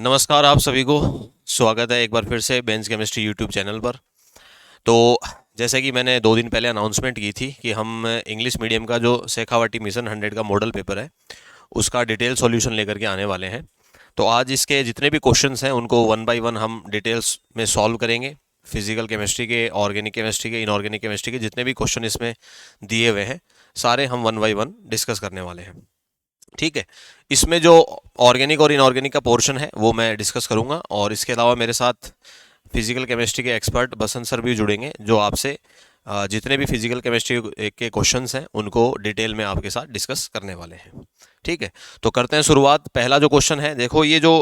नमस्कार आप सभी को। स्वागत है एक बार फिर से बेंच केमिस्ट्री यूट्यूब चैनल पर। तो जैसे कि मैंने 2 दिन पहले अनाउंसमेंट की थी कि हम इंग्लिश मीडियम का जो शेखावाटी मिशन 100 का मॉडल पेपर है उसका डिटेल सॉल्यूशन लेकर के आने वाले हैं। तो आज इसके जितने भी क्वेश्चंस हैं उनको वन बाय वन हम डिटेल्स में सॉल्व करेंगे। फिजिकल केमिस्ट्री के, ऑर्गेनिक केमिस्ट्री के, इनऑर्गेनिक केमिस्ट्री के जितने भी क्वेश्चन इसमें दिए हुए हैं सारे हम वन बाय वन डिस्कस करने वाले हैं। ठीक है। इसमें जो ऑर्गेनिक और इनऑर्गेनिक का पोर्शन है वो मैं डिस्कस करूंगा, और इसके अलावा मेरे साथ फिजिकल केमिस्ट्री के एक्सपर्ट बसंत सर भी जुड़ेंगे जो आपसे जितने भी फिजिकल केमिस्ट्री के क्वेश्चंस हैं उनको डिटेल में आपके साथ डिस्कस करने वाले हैं। ठीक है, तो करते हैं शुरुआत। पहला जो क्वेश्चन है, देखो ये जो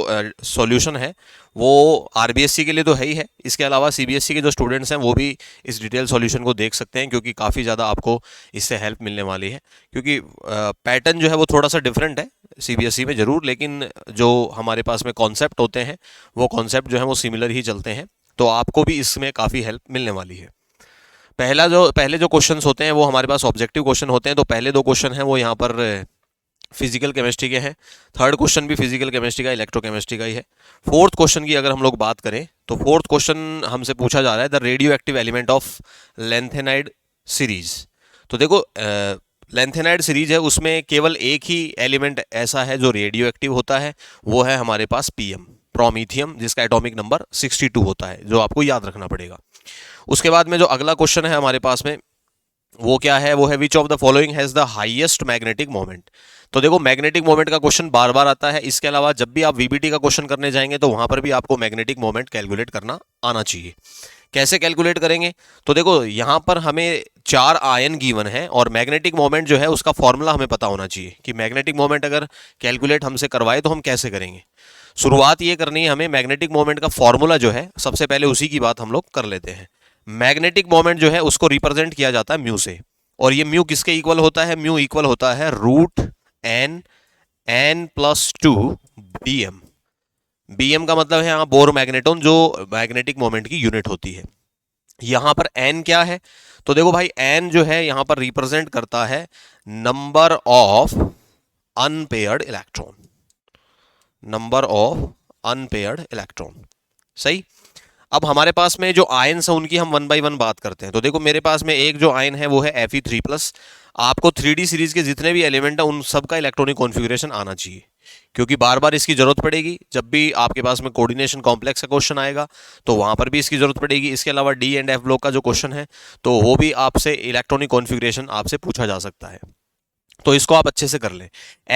सॉल्यूशन है वो आरबीएससी के लिए तो है ही है, इसके अलावा सीबीएसई के जो स्टूडेंट्स हैं वो भी इस डिटेल सॉल्यूशन को देख सकते हैं, क्योंकि काफ़ी ज़्यादा आपको इससे हेल्प मिलने वाली है। क्योंकि पैटर्न जो है वो थोड़ा सा डिफरेंट है सीबीएसई में ज़रूर, लेकिन जो हमारे पास में कॉन्सेप्ट होते हैं वो कॉन्सेप्ट जो है वो सिमिलर ही चलते हैं। तो आपको भी इसमें काफ़ी हेल्प मिलने वाली है। पहले जो क्वेश्चंस होते हैं वो हमारे पास ऑब्जेक्टिव क्वेश्चन होते हैं। तो पहले 2 क्वेश्चन हैं वो यहाँ पर फिजिकल केमिस्ट्री के हैं। थर्ड क्वेश्चन भी फिजिकल केमिस्ट्री का, इलेक्ट्रोकेमिस्ट्री का ही है। फोर्थ क्वेश्चन की अगर हम लोग बात करें तो फोर्थ क्वेश्चन हमसे पूछा जा रहा है the radio active element of lanthanide series. तो देखो लेंथेनाइड सीरीज है, उसमें केवल एक ही एलिमेंट ऐसा है जो रेडियो एक्टिव होता है, वो है हमारे पास पीएम, प्रोमीथियम, जिसका एटॉमिक नंबर 62 होता है, जो आपको याद रखना पड़ेगा। उसके बाद में जो अगला क्वेश्चन है हमारे पास में वो क्या है, वो है which of the following has the highest magnetic moment. तो देखो मैग्नेटिक मोमेंट का क्वेश्चन बार बार आता है। इसके अलावा जब भी आप वीबीटी का क्वेश्चन करने जाएंगे तो वहां पर भी आपको मैग्नेटिक मोमेंट कैलकुलेट करना आना चाहिए। कैसे कैलकुलेट करेंगे, तो देखो यहां पर हमें 4 आयन गिवन है और मैग्नेटिक मोमेंट जो है उसका फॉर्मूला हमें पता होना चाहिए कि मैग्नेटिक मोमेंट अगर कैलकुलेट हमसे करवाए तो हम कैसे करेंगे। शुरुआत ये करनी है हमें, मैग्नेटिक मोमेंट का फॉर्मूला जो है सबसे पहले उसी की बात हम लोग कर लेते हैं। मैग्नेटिक मोमेंट जो है उसको रिप्रेजेंट किया जाता है म्यू से, और ये म्यू किसके इक्वल होता है, म्यू इक्वल होता है root n n plus 2 B M. B M का मतलब है यहाँ बोर मैग्नेटोन, जो मैग्नेटिक मोमेंट की यूनिट होती है। यहां पर एन क्या है, तो देखो भाई एन जो है यहां पर रिप्रेजेंट करता है number of unpaired electron, number of unpaired electron. सही। अब हमारे पास में जो आयन्स हैं उनकी हम वन बाय वन बात करते हैं। तो देखो मेरे पास में एक जो आयन है वो है Fe3+। आपको 3D सीरीज के जितने भी एलिमेंट हैं उन सब का इलेक्ट्रॉनिक कॉन्फ़िगरेशन आना चाहिए, क्योंकि बार बार इसकी जरूरत पड़ेगी। जब भी आपके पास में कोऑर्डिनेशन कॉम्प्लेक्स का क्वेश्चन आएगा तो वहां पर भी इसकी जरूरत पड़ेगी। इसके अलावा डी एंड एफ ब्लॉक का जो क्वेश्चन है तो वो भी आपसे इलेक्ट्रॉनिक कॉन्फ़िगरेशन आपसे पूछा जा सकता है। तो इसको आप अच्छे से कर लें।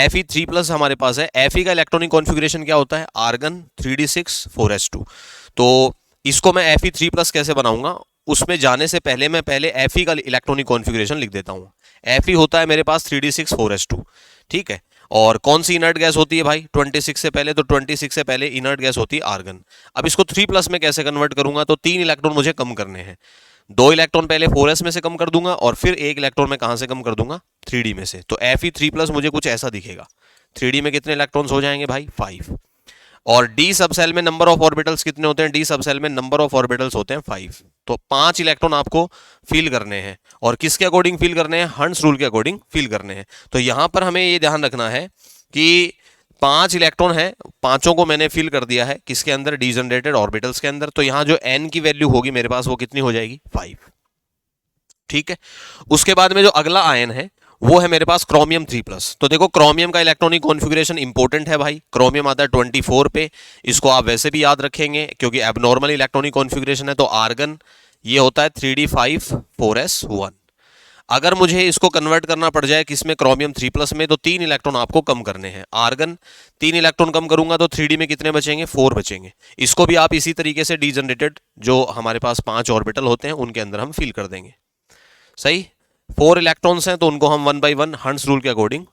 Fe3+ हमारे पास है। Fe का इलेक्ट्रॉनिक कॉन्फ़िगरेशन क्या होता है, आर्गन 3d6 4s2। तो इसको मैं Fe3+ कैसे बनाऊंगा, उसमें जाने से पहले मैं पहले Fe का इलेक्ट्रॉनिक कॉन्फ़िगरेशन लिख देता हूं। Fe होता है मेरे पास 3d6 4s2। ठीक है। और कौन सी इनर्ट गैस होती है भाई 26 से पहले, तो 26 से पहले इनर्ट गैस होती है आर्गन। अब इसको 3+ में कैसे कन्वर्ट करूंगा, तो 3 इलेक्ट्रॉन मुझे कम करने हैं। 2 इलेक्ट्रॉन पहले 4s में से कम कर दूंगा और फिर 1 इलेक्ट्रॉन में कहां से कम कर दूंगा, 3d में से। तो Fe3+ मुझे कुछ ऐसा दिखेगा। 3d में कितने इलेक्ट्रॉन्स हो जाएंगे भाई 5। और डी सब सेल में नंबर ऑफ ऑर्बिटल्स कितने होते हैं, डी सब सेल में नंबर ऑफ ऑर्बिटल्स होते हैं 5। तो 5 इलेक्ट्रॉन आपको फिल करने हैं, और किसके अकॉर्डिंग फिल करने हैं, हंस रूल के अकॉर्डिंग फिल करने हैं। तो यहां पर हमें ये ध्यान रखना है कि 5 इलेक्ट्रॉन है, पांचों को मैंने फिल कर दिया है किसके अंदर, डीजनरेटेड ऑर्बिटल्स के अंदर। तो यहां जो एन की वैल्यू होगी मेरे पास वो कितनी हो जाएगी 5। ठीक है। उसके बाद में जो अगला आयन है वो है मेरे पास क्रोमियम 3+। तो देखो क्रोमियम का इलेक्ट्रॉनिक कॉन्फ़िगरेशन इंपॉर्टेंट है भाई। क्रोमियम आता है 24 पे, इसको आप वैसे भी याद रखेंगे क्योंकि एबनॉर्मल इलेक्ट्रॉनिक कॉन्फ़िगरेशन है। तो आर्गन ये होता है 3d5 4s1। अगर मुझे इसको कन्वर्ट करना पड़ जाए किसमें, क्रोमियम 3+ में, तो 3 इलेक्ट्रॉन आपको कम करने हैं। आर्गन 3 इलेक्ट्रॉन कम करूंगा तो 3d में कितने बचेंगे, 4 बचेंगे। इसको भी आप इसी तरीके से डीजनरेटेड जो हमारे पास 5 ऑर्बिटल होते हैं उनके अंदर हम फिल कर देंगे। सही। 4 इलेक्ट्रॉन्स हैं तो उनको हम वन बाय वन हंस रूल के अकॉर्डिंग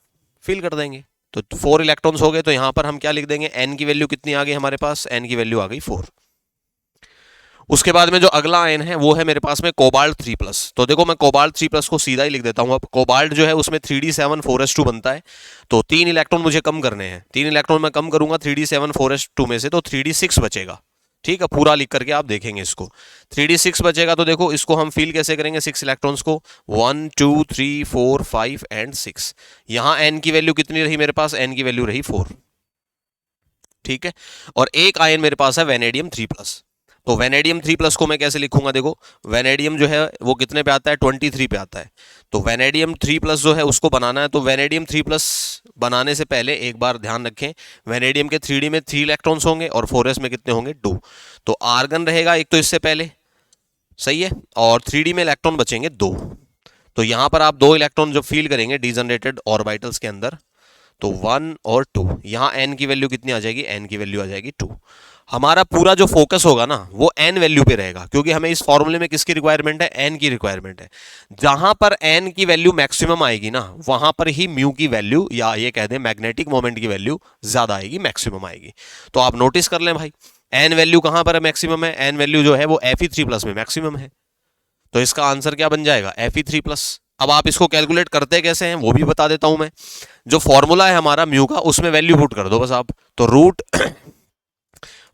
फिल कर देंगे। तो 4 इलेक्ट्रॉन्स हो गए, तो यहां पर हम क्या लिख देंगे, एन की वैल्यू कितनी आ गई हमारे पास, एन की वैल्यू आ गई 4। उसके बाद में जो अगला आयन है वो है मेरे पास में कोबाल्ट 3+। तो देखो मैं कोबाल्ट 3+ को सीधा ही लिख देता हूं। अब कोबाल्ट जो है उसमें 3d7 4s2 बनता है। तो 3 इलेक्ट्रॉन मुझे कम करने हैं। 3 इलेक्ट्रॉन मैं कम करूंगा 3d7 4s2 में से, तो 3d6 बचेगा। ठीक है, पूरा लिख करके आप देखेंगे इसको। 3d6 बचेगा तो देखो इसको हम फील कैसे करेंगे 6 इलेक्ट्रॉन्स को, 1 2 3 4 5 एंड 6। यहां एन की वैल्यू कितनी रही मेरे पास, एन की वैल्यू रही 4। ठीक है। और एक आयन मेरे पास है वेनेडियम 3+। तो वेनेडियम 3+ को मैं कैसे लिखूंगा, देखो वेनेडियम जो है वो कितने पे आता है, 23 पे आता है। तो वेनेडियम 3+ जो है उसको बनाना है, तो वेनेडियम 3+ बनाने से पहले एक बार ध्यान रखें, वेनेडियम के 3D में 3 इलेक्ट्रॉन्स होंगे और 4s में कितने होंगे, 2। तो आर्गन रहेगा एक तो इससे पहले, सही है, और 3D में इलेक्ट्रॉन बचेंगे 2। तो यहां पर आप 2 इलेक्ट्रॉन जब फील करेंगे डिजनरेटेड ऑर्बिटल्स के अंदर, तो 1 और 2, यहां n की वैल्यू कितनी आ जाएगी, n की वैल्यू आ जाएगी 2। हमारा पूरा जो फोकस होगा ना वो n वैल्यू पे रहेगा, क्योंकि हमें इस फॉर्मूले में किसकी रिक्वायरमेंट है, n की रिक्वायरमेंट है। जहां पर n की वैल्यू मैक्सिमम आएगी ना, वहां पर ही म्यू की वैल्यू, या ये कह दें मैग्नेटिक मोमेंट की वैल्यू ज्यादा आएगी, मैक्सिमम आएगी। तो आप नोटिस कर लें भाई, n वैल्यू कहां पर मैक्सिमम है, n वैल्यू जो है वो Fe3+ में मैक्सिमम है। तो इसका आंसर क्या बन जाएगा, Fe3+। अब आप इसको कैलकुलेट करते कैसे हैं वो भी बता देता हूं मैं। जो फॉर्मूला है हमारा म्यू का, उसमें वैल्यू पुट कर दो बस आप। तो रूट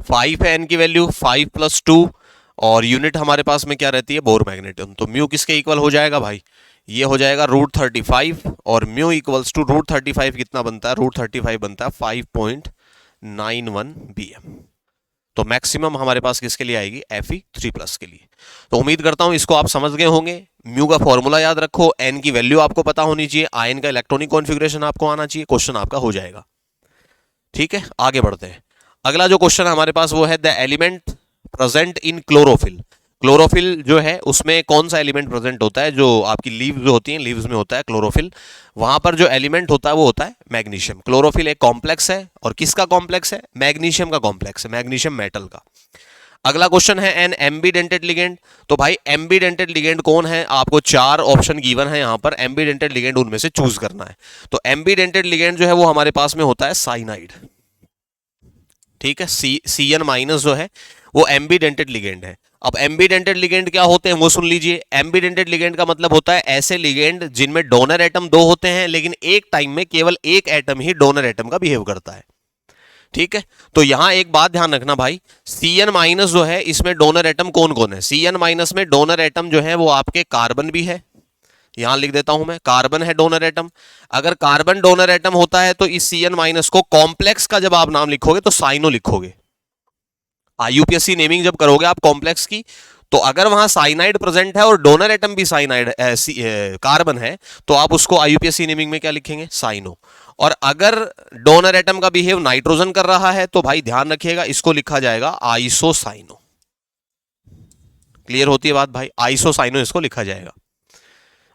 5 है n की वैल्यू, 5 + 2, और यूनिट हमारे पास में क्या रहती है, बोर मैग्नेटिज्म। तो म्यू किसके इक्वल हो जाएगा भाई, ये हो जाएगा √35, और म्यू इक्वल्स टू √35 कितना बनता है, √35 बनता है 5.91 BM। तो मैक्सिमम हमारे पास किसके लिए आएगी, Fe3+ के लिए। तो उम्मीद करता हूं इसको आप समझ गए होंगे। म्यू का फॉर्मूला याद रखो, n की वैल्यू आपको पता होनी चाहिए, आयन का इलेक्ट्रॉनिक कॉन्फ़िगरेशन आपको आना चाहिए, क्वेश्चन आपका हो जाएगा। ठीक है, आगे बढ़ते हैं। अगला जो क्वेश्चन हमारे पास वो है the element present in chlorophyll. Chlorophyll जो है उसमें कौन सा एलिमेंट प्रेजेंट होता है, जो आपकी लीव्स जो होती हैं, लीव्स में होता है क्लोरोफिल, वहां पर जो एलिमेंट होता है वो होता है मैग्नीशियम। क्लोरोफिल एक कॉम्प्लेक्स है, और किसका कॉम्प्लेक्स है, मैग्नीशियम का कॉम्प्लेक्स है, मैग्नीशियम मेटल का। अगला क्वेश्चन है एन एम्बीडेंटेड लिगेंड। तो भाई एम्बीडेंटेड लिगेंड कौन है, आपको 4 ऑप्शन गिवन है यहां पर, एम्बीडेंटेड लिगेंड उनमें से चूज करना है। तो एम्बीडेंटेड लिगेंड जो है वो हमारे पास में होता है साइनाइड। ठीक है, Cn- जो है वो एम्बीडेंटेड लिगेंड है। अब एम्बीडेंटेड लिगेंड क्या होते हैं वो सुन लीजिए। एम्बीडेंटेड लिगेंड का मतलब होता है ऐसे लिगेंड जिनमें डोनर एटम 2 होते हैं, लेकिन एक टाइम में केवल एक एटम ही डोनर एटम का बिहेव करता है। ठीक है, तो यहां एक बात ध्यान रखना भाई, Cn- जो है इसमें डोनर एटम कौन कौन है, Cn- में डोनर एटम जो है वो आपके कार्बन भी है, यहां लिख देता हूं मैं, कार्बन है डोनर एटम। अगर कार्बन डोनर एटम होता है तो इस Cn- को कॉम्प्लेक्स का जब आप नाम लिखोगे तो साइनो लिखोगे। IUPAC नेमिंग जब करोगे आप कॉम्प्लेक्स की, तो अगर वहां साइनाइड प्रेजेंट है और डोनर एटम भी साइनाइड कार्बन है, तो आप उसको IUPAC नेमिंग में क्या लिखेंगे, साइनो। और अगर डोनर एटम का बिहेव नाइट्रोजन कर रहा है तो भाई ध्यान रखिएगा इसको लिखा जाएगा आइसोसाइनो। क्लियर होती है बात भाई, आइसोसाइनो इसको लिखा जाएगा।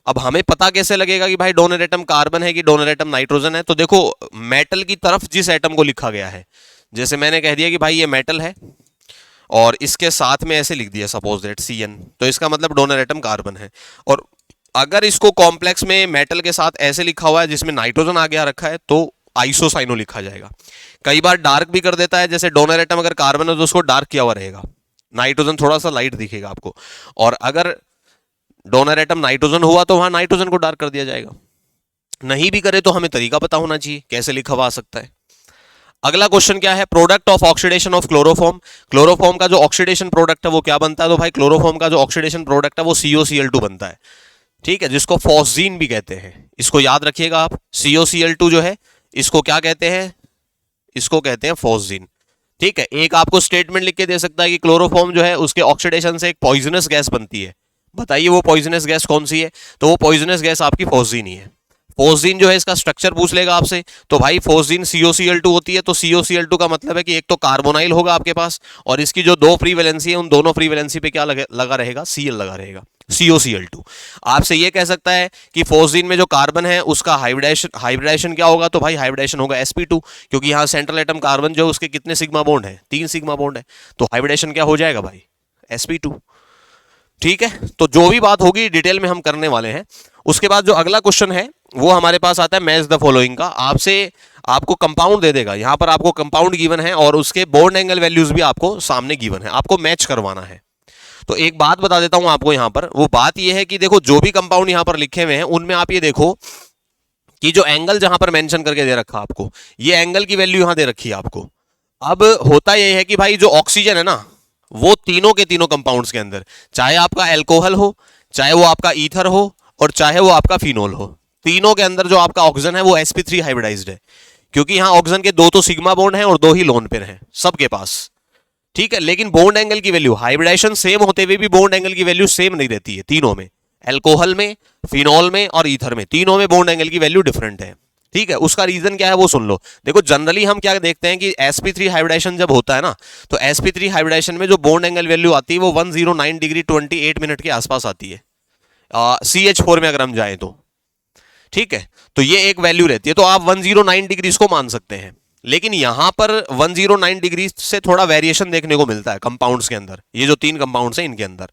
अब हमें पता कैसे लगेगा कि भाई डोनर एटम कार्बन है कि डोनर एटम नाइट्रोजन है, तो देखो मेटल की तरफ जिस एटम को लिखा गया है, जैसे मैंने कह दिया कि भाई ये मेटल है और इसके साथ में ऐसे लिख दिया सपोज दैट Cn, तो इसका मतलब डोनर एटम कार्बन है। और अगर इसको कॉम्प्लेक्स में मेटल के साथ ऐसे लिखा हुआ है जिसमें नाइट्रोजन आ गया रखा है, तो आइसोसाइनो लिखा जाएगा। कई बार डार्क भी कर देता है, जैसे डोनर एटम अगर कार्बन है तो उसको डार्क किया हुआ रहेगा, नाइट्रोजन थोड़ा सा लाइट दिखेगा आपको। और अगर डोनर एटम नाइट्रोजन हुआ तो वहां नाइट्रोजन को डार्क कर दिया जाएगा। नहीं भी करे तो हमें तरीका पता होना चाहिए कैसे लिखा हुआ आ सकता है। अगला क्वेश्चन क्या है, product of oxidation of chloroform. Chloroform का जो ऑक्सीडेशन प्रोडक्ट है वो क्या बनता है, तो भाई क्लोरोफॉर्म का जो ऑक्सीडेशन प्रोडक्ट है वो COCl2 बनता है। ठीक है, जिसको फॉस्जीन भी कहते हैं, इसको याद रखिएगा आप। COCl2 जो है इसको क्या कहते हैं, इसको कहते हैं फॉस्जीन। ठीक है, एक आपको स्टेटमेंट लिख के दे सकता है कि क्लोरोफॉर्म जो है उसके ऑक्सीडेशन से एक पॉइजनस गैस बनती है, बताइए वो पॉइजनस गैस कौन सी है, तो वो पॉइजनस गैस आपकी फॉस्जीन ही है। फोस्जीन जो है इसका स्ट्रक्चर पूछ लेगा आपसे, तो भाई फोस्जीन COCl2 होती है, तो COCl2 का मतलब है कि एक तो कार्बोनाइल होगा आपके पास, और इसकी जो 2 फ्री वैलेंसी है उन दोनों फ्री वैलेंसी पे क्या लगा रहेगा, Cl लगा रहेगा, COCl2। आपसे ये कह सकता है कि फोस्जीन में जो कार्बन है उसका हाइब्रिडेशन क्या होगा, तो भाई हाइब्रिडेशन होगा sp2, क्योंकि यहाँ सेंट्रल एटम कार्बन जो उसके कितने सिग्मा बॉन्ड है, 3 सिग्मा बॉन्ड है, तो हाइब्रिडेशन क्या हो जाएगा भाई, sp2। ठीक है, तो जो भी बात होगी डिटेल में हम करने वाले हैं। उसके बाद जो अगला क्वेश्चन है वो हमारे पास आता है मैच द फॉलोइंग का। आपसे आपको कंपाउंड दे देगा, यहां पर आपको कंपाउंड गिवन है और उसके बॉन्ड एंगल वैल्यूज भी आपको सामने गिवन है, आपको मैच करवाना है। तो एक बात बता देता हूं आपको यहां पर, वो बात ये है कि देखो जो भी कंपाउंड यहां पर लिखे हुए हैं उनमें आप ये देखो कि जो एंगल जहां पर मेंशन करके दे रखा आपको, ये एंगल की वैल्यू यहां दे रखी है आपको। अब होता यह है कि भाई जो ऑक्सीजन है ना, वो तीनों के तीनों कंपाउंड्स के अंदर, चाहे आपका एल्कोहल हो, चाहे वो आपका ईथर हो, और चाहे वो आपका फिनोल हो, तीनों के अंदर जो आपका ऑक्सीजन है वो sp3 हाइब्रिडाइज्ड है। क्योंकि यहाँ ऑक्सीजन के दो तो सिग्मा बॉन्ड हैं और दो ही लोन पेयर हैं सबके पास, ठीक है। लेकिन बॉन्ड एंगल की वैल्यू, हाइब्रिडाइजेशन सेम होते हुए भी बॉन्ड एंगल की वैल्यू सेम नहीं रहती है तीनों में, एल्कोहल में, फिनॉल में और ईथर में, तीनों में बॉन्ड एंगल की वैल्यू डिफरेंट है, ठीक है। उसका रीजन क्या है वो सुन लो। देखो जनरली हम क्या देखते हैं कि sp3 हाइब्रिडाइजेशन जब होता है ना, तो sp3 हाइब्रिडाइजेशन में जो बॉन्ड एंगल वैल्यू आती है वो 109 डिग्री 28 मिनट के आसपास आती है, CH4 में अगर हम जाएं तो, ठीक है। तो ये एक वैल्यू रहती है, तो आप 109 डिग्री इसको मान सकते हैं। लेकिन यहां पर 109 डिग्री से थोड़ा वेरिएशन देखने को मिलता है कंपाउंड्स के अंदर, ये जो 3 कंपाउंड्स हैं इनके अंदर।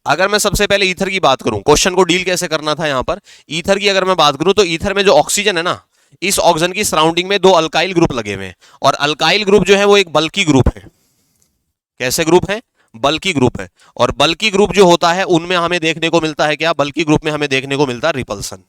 अगर मैं सबसे पहले ईथर की बात करूं, क्वेश्चन को डील कैसे करना था यहां पर, ईथर की अगर मैं बात करूं तो ईथर में जो ऑक्सीजन है ना, इस ऑक्सीजन की सराउंडिंग में 2 अल्काइल ग्रुप लगे हुए हैं, और अल्काइल ग्रुप जो है वो एक बल्की ग्रुप है। कैसे ग्रुप है? बल्की ग्रुप है। और बल्की ग्रुप जो होता है उनमें हमें देखने को मिलता है क्या? बल्की ग्रुप में हमें देखने को मिलता है रिपल्सन।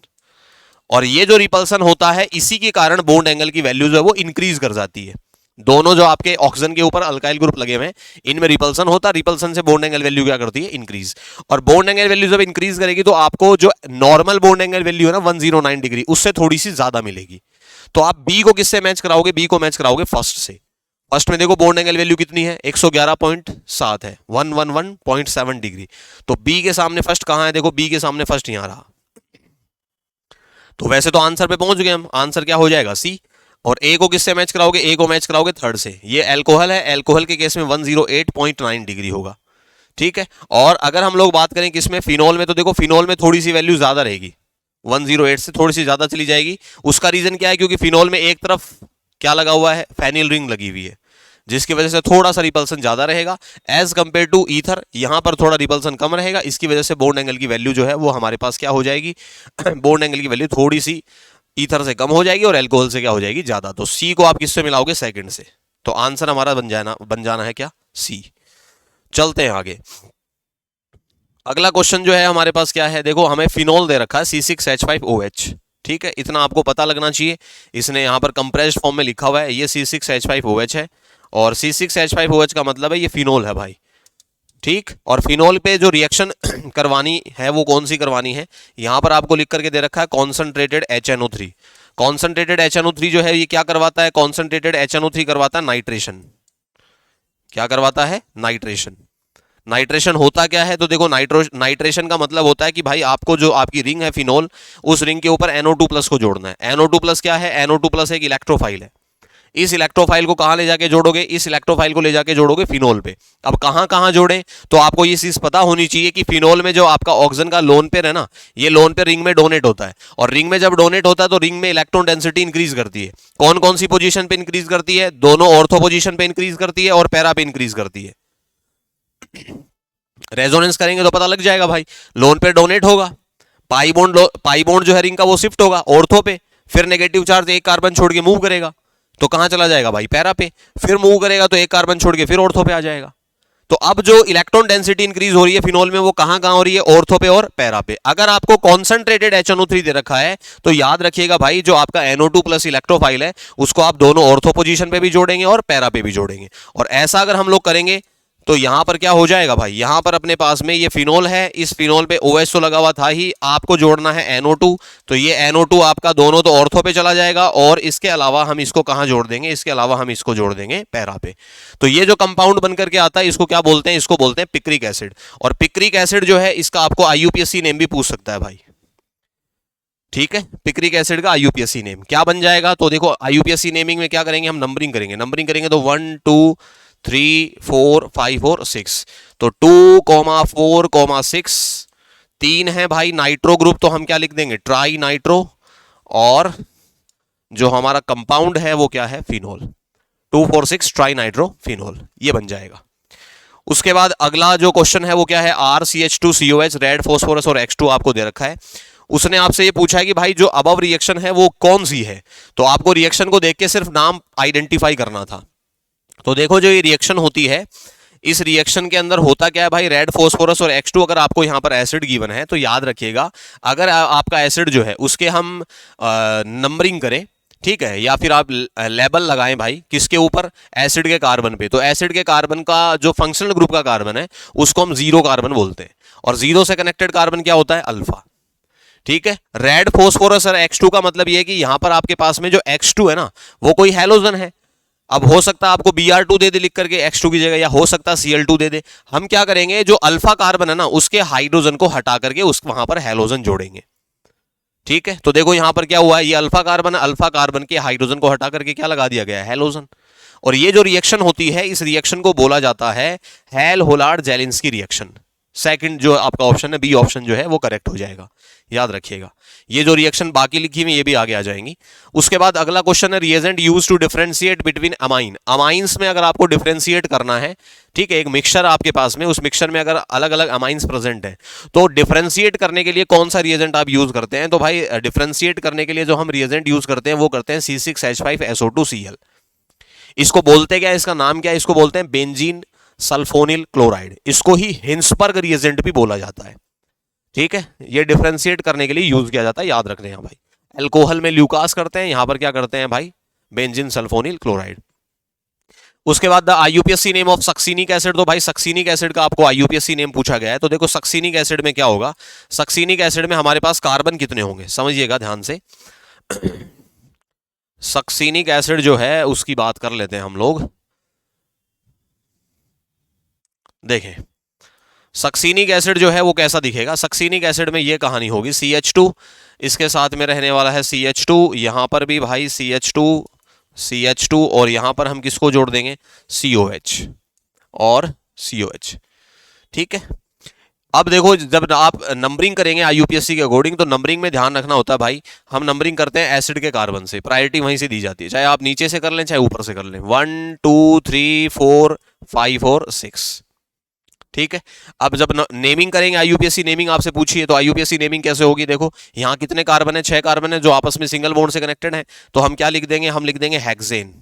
और ये जो रिपल्सन होता है इसी के कारण बॉन्ड एंगल की वैल्यू जो है वो इंक्रीज कर जाती है। दोनों जो आपके ऑक्सीजन के ऊपर अल्काइल ग्रुप लगे हुए हैं इनमें रिपल्सन होता है, रिपल्सन से बॉन्ड एंगल वैल्यू क्या करती है? इंक्रीज। और बॉन्ड एंगल वैल्यू जब इंक्रीज करेगी तो आपको जो नॉर्मल बॉन्ड एंगल वैल्यू है ना 109 डिग्री, उससे थोड़ी सी ज्यादा मिलेगी। तो आप बी को किससे मैच कराओगे? बी को मैच कराओगे फर्स्ट से। फर्स्ट में देखो बॉन्ड एंगल वैल्यू कितनी है? 111.7 है, 111.7 डिग्री। तो बी के सामने फर्स्ट कहां है? देखो बी के सामने फर्स्ट यहां रहा। तो वैसे तो आंसर पे पहुंच गए हम, आंसर क्या हो जाएगा? सी। और ए को किससे मैच कराओगे? ए को मैच कराओगे थर्ड से। ये एल्कोहल है, एल्कोहल के केस में 108.9 डिग्री होगा, ठीक है। और अगर हम लोग बात करें किसमें? फिनॉल में, तो देखो फिनॉल में थोड़ी सी वैल्यू ज्यादा रहेगी, 108 से थोड़ी सी ज्यादा चली जाएगी। उसका रीजन क्या है? क्योंकि फिनॉल में एक तरफ क्या लगा हुआ है? फेनिल रिंग लगी हुई है, जिसकी वजह से थोड़ा सा रिपल्सन ज्यादा रहेगा एज कंपेयर टू ईथर। यहां पर थोड़ा रिपल्सन कम रहेगा, इसकी वजह से बॉन्ड एंगल की वैल्यू जो है वो हमारे पास क्या हो जाएगी? बॉन्ड एंगल की वैल्यू थोड़ी सी ईथर से कम हो जाएगी और एल्कोहल से क्या हो जाएगी? ज्यादा। तो सी को आप किससे मिलाओगे? सेकंड से। तो आंसर हमारा बन जाना है क्या? सी। चलते हैं आगे। अगला क्वेश्चन जो है हमारे पास क्या है? देखो हमें फिनॉल दे रखा है C6H5OH, ठीक है, इतना आपको पता लगना चाहिए। इसने यहां पर कंप्रेस्ड फॉर्म में लिखा हुआ है, ये C6H5OH है, और C6H5OH का मतलब है ये फिनॉल है भाई, ठीक। और फिनॉल पे जो रिएक्शन करवानी है वो कौन सी करवानी है? यहां पर आपको लिख करके दे रखा है कॉन्सेंट्रेटेड HNO3। कॉन्सेंट्रेटेड HNO3 जो है ये क्या करवाता है? कॉन्सेंट्रेटेड HNO3 करवाता है नाइट्रेशन। क्या करवाता है? नाइट्रेशन। नाइट्रेशन होता क्या है? तो देखो नाइट्रेशन का मतलब होता है कि भाई आपको जो आपकी रिंग है फिनॉल, उस रिंग के ऊपर NO2+ को जोड़ना है। NO2+ क्या है? NO2+ एक इलेक्ट्रोफाइल है। इस इलेक्ट्रोफाइल को कहां ले जाके जोड़ोगे? इस इलेक्ट्रोफाइल को ले जाके जोड़ोगे फिनॉल पे। अब कहां कहां जोड़ें? तो आपको ये चीज पता होनी चाहिए कि फिनॉल में जो आपका ऑक्सीजन का लोन पेयर है ना, ये लोन पेयर रिंग में डोनेट होता है, और रिंग में जब डोनेट होता है तो रिंग में इलेक्ट्रॉन डेंसिटी इंक्रीज करती है। कौन कौन सी पोजीशन पे इंक्रीज करती है? दोनों ऑर्थो पोजीशन पे इंक्रीज करती है और पैरा पे इंक्रीज करती है। रेजोनेंस करेंगे तो पता लग जाएगा भाई। लोन पेयर डोनेट होगा, पाई बॉन्ड जो है रिंग का वो शिफ्ट होगा ऑर्थो पे, फिर नेगेटिव चार्ज एक कार्बन छोड़ के मूव करेगा तो कहां चला जाएगा भाई? पैरा पे। फिर मूव करेगा तो एक कार्बन छोड़ के फिर ऑर्थो पे आ जाएगा। तो अब जो इलेक्ट्रॉन डेंसिटी इंक्रीज हो रही है फिनॉल में वो कहां कहां हो रही है? ऑर्थो पे और पैरा पे। अगर आपको कॉन्सेंट्रेटेड HNO3 दे रखा है तो याद रखिएगा भाई, जो आपका NO2+ इलेक्ट्रोफाइल है उसको आप दोनों ऑर्थो पोजीशन पे भी जोड़ेंगे और पैरा पे भी जोड़ेंगे। और ऐसा अगर हम लोग करेंगे तो यहां पर क्या हो जाएगा भाई? यहां पर अपने पास में ये फिनॉल है, इस फिनॉल पे OH तो लगा हुआ था ही, आपको जोड़ना है NO2, तो ये NO2 आपका दोनों तो ऑर्थो पे चला जाएगा, और इसके अलावा हम इसको कहां जोड़ देंगे? इसके अलावा हम इसको जोड़ देंगे पैरा पे। तो ये जो कंपाउंड बनकर के आता है इसको क्या बोलते हैं? इसको बोलते हैं पिक्रिक एसिड। और पिक्रिक एसिड जो है इसका आपको IUPAC नेम भी पूछ सकता है भाई, ठीक है। पिक्रिक एसिड का IUPAC नेम क्या बन जाएगा? तो देखो IUPAC नेमिंग में क्या करेंगे? हम नंबरिंग करेंगे। नंबरिंग करेंगे तो 1 2 3 4 5 और 6, तो 2, 4, 6 3 है भाई। नाइट्रो ग्रुप तो हम क्या लिख देंगे? Tri nitro. और जो हमारा कंपाउंड है वो क्या है? फिनॉल। 2 4 6 ट्राई नाइट्रो फिनॉल, ये बन जाएगा। उसके बाद अगला जो क्वेश्चन है वो क्या है? RCH2COH, रेड फॉस्फोरस और X2 आपको दे रखा है। उसने आपसे ये पूछा है कि भाई जो अबव रिएक्शन है वो कौन सी है? तो आपको रिएक्शन को देख के सिर्फ नाम आइडेंटिफाई करना था। तो देखो जो ये रिएक्शन होती है, इस रिएक्शन के अंदर होता क्या है भाई? रेड फॉस्फोरस और X2 अगर आपको यहां पर एसिड गिवन है तो याद रखिएगा, अगर आपका एसिड जो है उसके हम नंबरिंग करें, ठीक है, या फिर आप लेबल लगाएं भाई किसके ऊपर? एसिड के कार्बन पे। तो एसिड के कार्बन का जो फंक्शनल ग्रुप का कार्बन है उसको हम 0 कार्बन बोलते हैं, और 0 से कनेक्टेड कार्बन क्या होता है? अल्फा, ठीक है। रेड फोस्फोरस और X2 का मतलब ये है कि यहां पर आपके पास में जो X2 है ना वो कोई हैलोजन है। अब हो सकता है आपको Br2 दे दे लिख करके X2 की जगह, या हो सकता है Cl2 दे दे। हम क्या करेंगे, जो अल्फा कार्बन है ना उसके हाइड्रोजन को हटा करके उस वहां पर हैलोजन जोड़ेंगे। ठीक है, तो देखो यहां पर क्या हुआ है, ये अल्फा कार्बन है, अल्फा कार्बन के हाइड्रोजन को हटा करके क्या लगा दिया गया है, हैलोजन। और ये जो रिएक्शन होती है, इस रिएक्शन को बोला जाता है hello Hollard Zelensky reaction. Second जो आपका ऑप्शन है, बी ऑप्शन जो है वो करेक्ट हो जाएगा, याद रखिएगा। ये जो रिएक्शन बाकी लिखी हुई ये भी आगे आ जाएंगी। उसके बाद अगला क्वेश्चन है reagent used to differentiate between amine. Amines में अगर आपको डिफरेंशिएट करना है, ठीक है, एक मिक्सचर आपके पास में, उस मिक्सचर में अगर अलग अलग अमाइंस प्रेजेंट है तो डिफरेंशिएट करने के लिए कौन सा रिएजेंट आप यूज करते हैं, तो भाई डिफरेंशिएट करने के लिए जो हम रिएजेंट यूज करते हैं वो करते हैं C6H5SO2Cl। इसको बोलते क्या है, इसका नाम क्या है, इसको बोलते हैं बेंजीन सल्फोनिल क्लोराइड। इसको ही हिंसबर्ग रिएजेंट भी बोला जाता है। ठीक है, ये डिफरेंशिएट करने के लिए यूज किया जाता है, याद रखने हैं भाई। अल्कोहल में ल्यूकास करते हैं, यहां पर क्या करते हैं भाई, बेंजीन सल्फोनिल क्लोराइड। उसके बाद the IUPAC name of succinic acid, तो भाई सक्सीनिक एसिड का आपको आईयूपीएसी नेम पूछा गया है। तो देखो सक्सीनिक एसिड में क्या होगा, सक्सीनिक एसिड में हमारे पास कार्बन कितने होंगे, समझिएगा ध्यान से। सक्सीनिक एसिड जो है उसकी बात कर लेते हैं हम लोग। देखें सक्सीनिक एसिड जो है वो कैसा दिखेगा। सक्सीनिक एसिड में ये कहानी होगी, CH2 इसके साथ में रहने वाला है CH2, यहां पर भी भाई CH2 और यहां पर हम किसको जोड़ देंगे, COH और COH। ठीक है, अब देखो जब आप नंबरिंग करेंगे आईयूपीएससी के अकॉर्डिंग, तो नंबरिंग में ध्यान रखना होता है भाई, हम नंबरिंग करते हैं एसिड के कार्बन से, प्रायोरिटी वहीं से दी जाती है, चाहे आप नीचे से कर लें चाहे ऊपर से कर लें, 1 2 3 4 5 और 6। ठीक है, अब जब नेमिंग करेंगे, आईयूपीएससी नेमिंग आपसे पूछिए, तो आईयूपीएससी नेमिंग कैसे होगी, देखो यहां कितने कार्बन है, 6 कार्बन है जो आपस में सिंगल बॉन्ड से कनेक्टेड है, तो हम क्या लिख देंगे, हम लिख देंगे हेक्सेन।